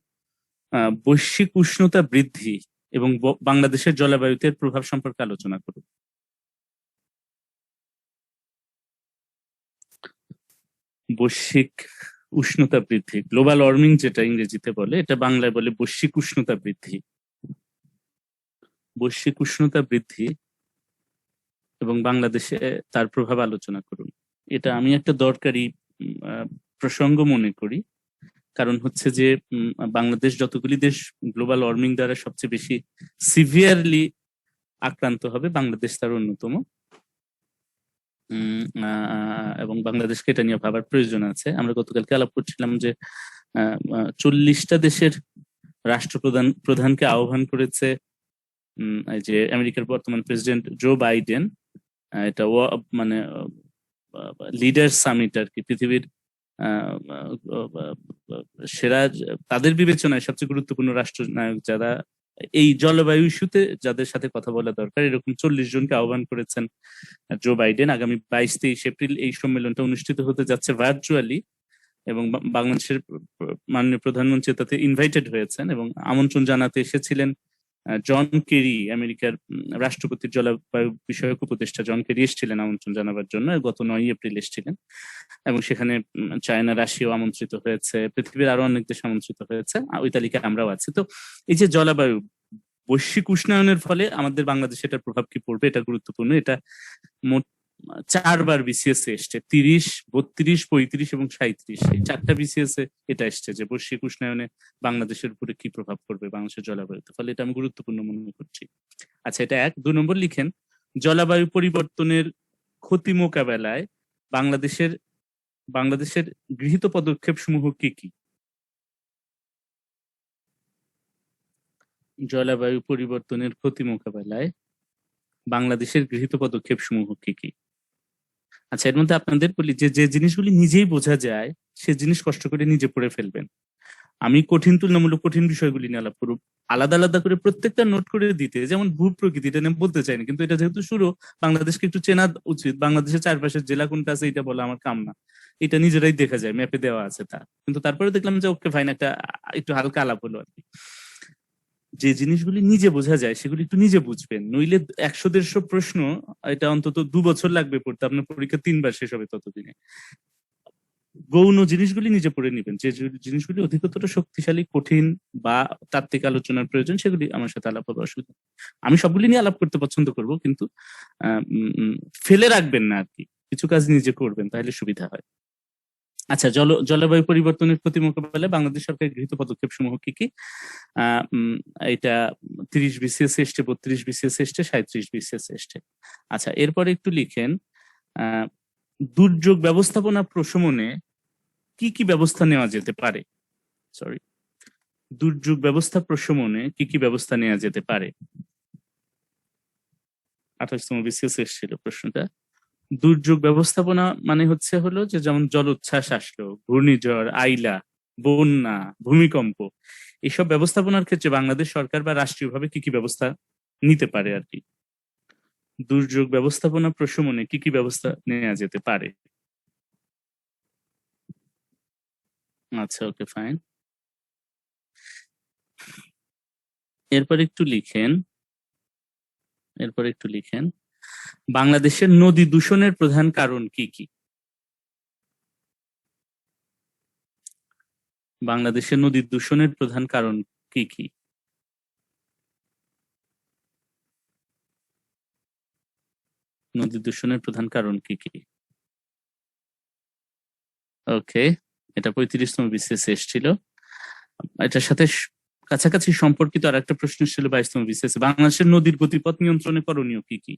বৈশ্বিক উষ্ণতা বৃদ্ধি এবং বাংলাদেশের জলবায়ুতে এর প্রভাব সম্পর্কে আলোচনা করুন। বৈশ্বিক উষ্ণতা বৃদ্ধি, গ্লোবাল ওয়ার্মিং যেটা ইংরেজিতে বলে, এটা বাংলায় বলে বৈশ্বিক উষ্ণতা বৃদ্ধি। বৈশ্বিক উষ্ণতা বৃদ্ধি এবং বাংলাদেশে তার প্রভাব আলোচনা করুন। এটা আমি একটা দরকারি প্রসঙ্গ মনে করি, কারণ হচ্ছে যে বাংলাদেশ যতগুলি দেশ গ্লোবাল ওয়ার্মিং দ্বারা সবচেয়ে বেশি সিভিয়ারলি আক্রান্ত হবে, বাংলাদেশ তার অন্যতম। এবং বাংলাদেশকে এটা নিয়ে ভাবার প্রয়োজন আছে। আমরা গতকালকে আলাপ করছিলাম যে 40টা দেশের প্রধানকে আহ্বান করেছে এই যে আমেরিকার বর্তমান প্রেসিডেন্ট জো বাইডেন। এটা মানে লিডার সামিট আর কি, পৃথিবীর সেরা, তাদের বিবেচনায় সবচেয়ে গুরুত্বপূর্ণ রাষ্ট্রনায়ক যারা এই জলবায়ু ইস্যুতে যাদের সাথে কথা বলা দরকার, এরকম 40 জনকে আহ্বান করেছেন জো বাইডেন। আগামী 22-23 এপ্রিল এই সম্মেলনটা অনুষ্ঠিত হতে যাচ্ছে ভার্চুয়ালি, এবং বাংলাদেশের মাননীয় প্রধানমন্ত্রী তাতে ইনভাইটেড হয়েছেন এবং আমন্ত্রণ জানাতে এসেছিলেন জন কেরি, আমেরিকার রাষ্ট্রপতির জলবায়ু বিষয়ক উপদেষ্টা জন কেরি এসেছিলেন আমন্ত্রণ জানাবার জন্য, গত 9 এপ্রিল এসেছিলেন। এবং সেখানে চায়না, রাশিয়াও আমন্ত্রিত হয়েছে, পৃথিবীর আরো অনেক দেশ আমন্ত্রিত হয়েছে, ওই তালিকায় আমরাও আছি। তো এই যে জলবায়ু বৈশ্বিক উষ্ণায়নের ফলে আমাদের বাংলাদেশে এটার প্রভাব কি পড়বে, এটা গুরুত্বপূর্ণ। এটা মোট 4বার বিসিএস এসছে, 30, 32, 35 এবং 37, এই 4টা বিসিএস এটা এসছে যে বৈশ্বিক উষ্ণায়নে বাংলাদেশের উপরে কি প্রভাব পড়বে বাংলাদেশের জলবায়ুতে। ফলে এটা আমি গুরুত্বপূর্ণ মনে করছি। আচ্ছা, এটা 1। 2 নম্বর লিখেন, জলবায়ু পরিবর্তনের ক্ষতি মোকাবেলায় বাংলাদেশের গৃহীত পদক্ষেপ সমূহ কি কি? জলবায়ু পরিবর্তনের ক্ষতি মোকাবেলায় বাংলাদেশের গৃহীত পদক্ষেপ সমূহ কি কি? আচ্ছা, এর মধ্যে আপনাদের বলি যে যে জিনিসগুলি নিজেই বোঝা যায় সে জিনিস কষ্ট করে নিজে পড়ে ফেলবেন। আমি কঠিন তুলনামূলক কঠিন বিষয়গুলি নিয়ে আলাপ করব, আলাদা আলাদা করে প্রত্যেকটা নোট করে দিতে। যেমন ভূপ্রকৃতি, এটা নিয়ে বলতে চাইনি, কিন্তু এটা যেহেতু শুরু, বাংলাদেশকে একটু চেনা উচিত। বাংলাদেশের চারপাশের জেলা কোনটা আছে এটা বলা আমার কাম না, এটা নিজেরাই দেখা যায়, ম্যাপে দেওয়া আছে তা। কিন্তু তারপরে দেখলাম যে ওকে ফাইন, একটা একটু হালকা আলাপ হলো আর কি। যে জিনিসগুলি নিজে বোঝা যায় সেগুলি একটু নিজে বুঝবেন, নইলে 100-150 প্রশ্ন, এটা অন্তত 2 বছর লাগবে পড়তে, আপনার পরীক্ষা 3 বার শেষ হবে ততদিনে। গৌণ জিনিসগুলি নিজে পড়ে নিবেন, যে জিনিসগুলি অধিকতর শক্তিশালী, কঠিন বা তাত্ত্বিক আলোচনার প্রয়োজন, সেগুলি আমার সাথে আলাপ হবে, অসুবিধা। আমি সবগুলি নিয়ে আলাপ করতে পছন্দ করব, কিন্তু ফেলে রাখবেন না আর কি, কিছু কাজ নিজে করবেন, তাহলে সুবিধা হয়। আচ্ছা, জলবায়ু পরিবর্তনের ক্ষতি মোকাবেলায় বাংলাদেশ সরকারের গৃহীত পদক্ষেপ সমূহ কি কি? এটা 30 বিসিএস এসছে, 32 বিসিএস এসছে, 37 বিসিএস এসছে। আচ্ছা, এরপরে একটু লিখেন, দুর্যোগ ব্যবস্থাপনা প্রশমনে কি কি ব্যবস্থা নেওয়া যেতে পারে? দুর্যোগ ব্যবস্থা প্রশমনে কি কি ব্যবস্থা নেওয়া যেতে পারে? 28তম বিসিএস এসেছিল প্রশ্নটা। দুর্যোগ ব্যবস্থাপনা মানে হলো যে যেমন জলোচ্ছ্বাস আসলো, ঘূর্ণিঝড়, আইলা, বন্যা, ভূমিকম্প, এইসব ব্যবস্থাপনার ক্ষেত্রে বাংলাদেশ সরকার বা রাষ্ট্রীয়ভাবে কি কি ব্যবস্থা নিতে পারে আর কি। দুর্যোগ ব্যবস্থাপনা প্রশমনে কি কি ব্যবস্থা নেওয়া যেতে পারে? আচ্ছা, ওকে, ফাইন। এরপর একটু লিখেন, বাংলাদেশের নদী দূষণের প্রধান কারণ কি কি? বাংলাদেশের নদী দূষণের প্রধান কারণ কি কি? নদী দূষণের প্রধান কারণ কি কি? ওকে, এটা 35তম বিসিএস এসেছিল। এটার সাথে কাছাকাছি সম্পর্কিত আর একটা প্রশ্ন ছিল 22তম বিসিএস, বাংলাদেশের নদীর গতিপথ নিয়ন্ত্রণে করণীয় কি কি?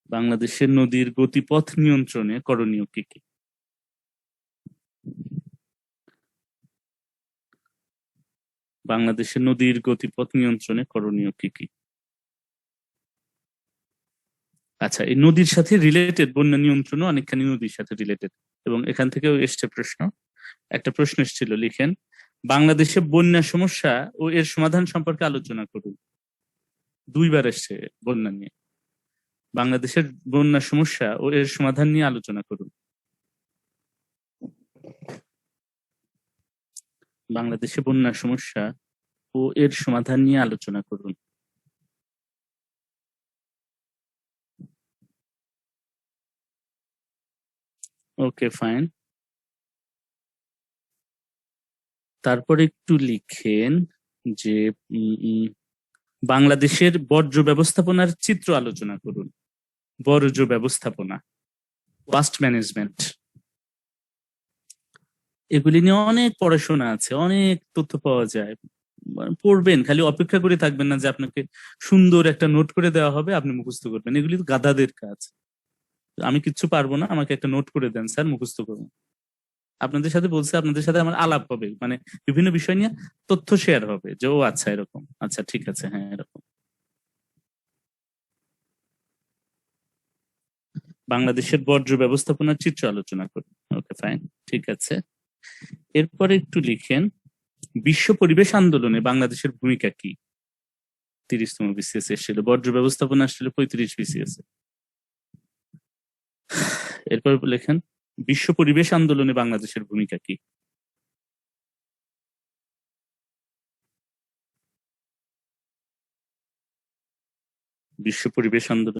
বাংলাদেশের নদীর গতিপথ নিয়ন্ত্রণে করণীয় কি কি? বাংলাদেশের নদীর গতিপথ নিয়ন্ত্রণে করণীয় কি কি? আচ্ছা, এই নদীর সাথে রিলেটেড বন্যা নিয়ন্ত্রণও অনেকখানি নদীর সাথে রিলেটেড, এবং এখান থেকেও এসছে প্রশ্ন। একটা প্রশ্ন এসেছিল, লিখেন, বাংলাদেশে বন্যা সমস্যা ও এর সমাধান সম্পর্কে আলোচনা করুন। 2বার এসছে বন্যা নিয়ে। বাংলাদেশের বন্যা সমস্যা ও এর সমাধান নিয়ে আলোচনা করুন। বাংলাদেশে বন্যা সমস্যা ও এর সমাধান নিয়ে আলোচনা করুন। ওকে, ফাইন। তারপর একটু লিখেন যে উম, উম, বাংলাদেশের বর্জ্য ব্যবস্থাপনার চিত্র আলোচনা করুন। বর্জ্য ব্যবস্থাপনা, ওয়াস্ট ম্যানেজমেন্ট, এগুলি নিয়ে অনেক পড়াশোনা আছে, অনেক তথ্য পাওয়া যায়। পড়বেন, খালি অপেক্ষা করে থাকবেন না যে আপনাকে সুন্দর একটা নোট করে দেওয়া হবে আপনি মুখস্থ করবেন। এগুলি তো গাধাদের কাজ। আমি কিচ্ছু পারবো না, আমাকে একটা নোট করে দেন স্যার, মুখস্থ করুন। আপনাদের সাথে বলছে, আপনাদের সাথে আমার আলাপ হবে, মানে বিভিন্ন বিষয় নিয়ে তথ্য শেয়ার হবে, যে ও আচ্ছা এরকম, আচ্ছা ঠিক আছে, হ্যাঁ এরকম। বাংলাদেশের বর্জ্য ব্যবস্থাপনার চিত্র আলোচনা করুন। ওকে, ফাইন, ঠিক আছে। এরপরে একটু লিখেন বিশ্ব পরিবেশ আন্দোলনে বাংলাদেশের ভূমিকা কি। 30তম বিসিএস এসেছিল, বর্জ্য ব্যবস্থাপনা আসছিল 35 বিসিএস। এরপর লেখেন বিশ্ব পরিবেশ আন্দোলনে বাংলাদেশের ভূমিকা কি। বিশ্ব পরিবেশ আন্দোলন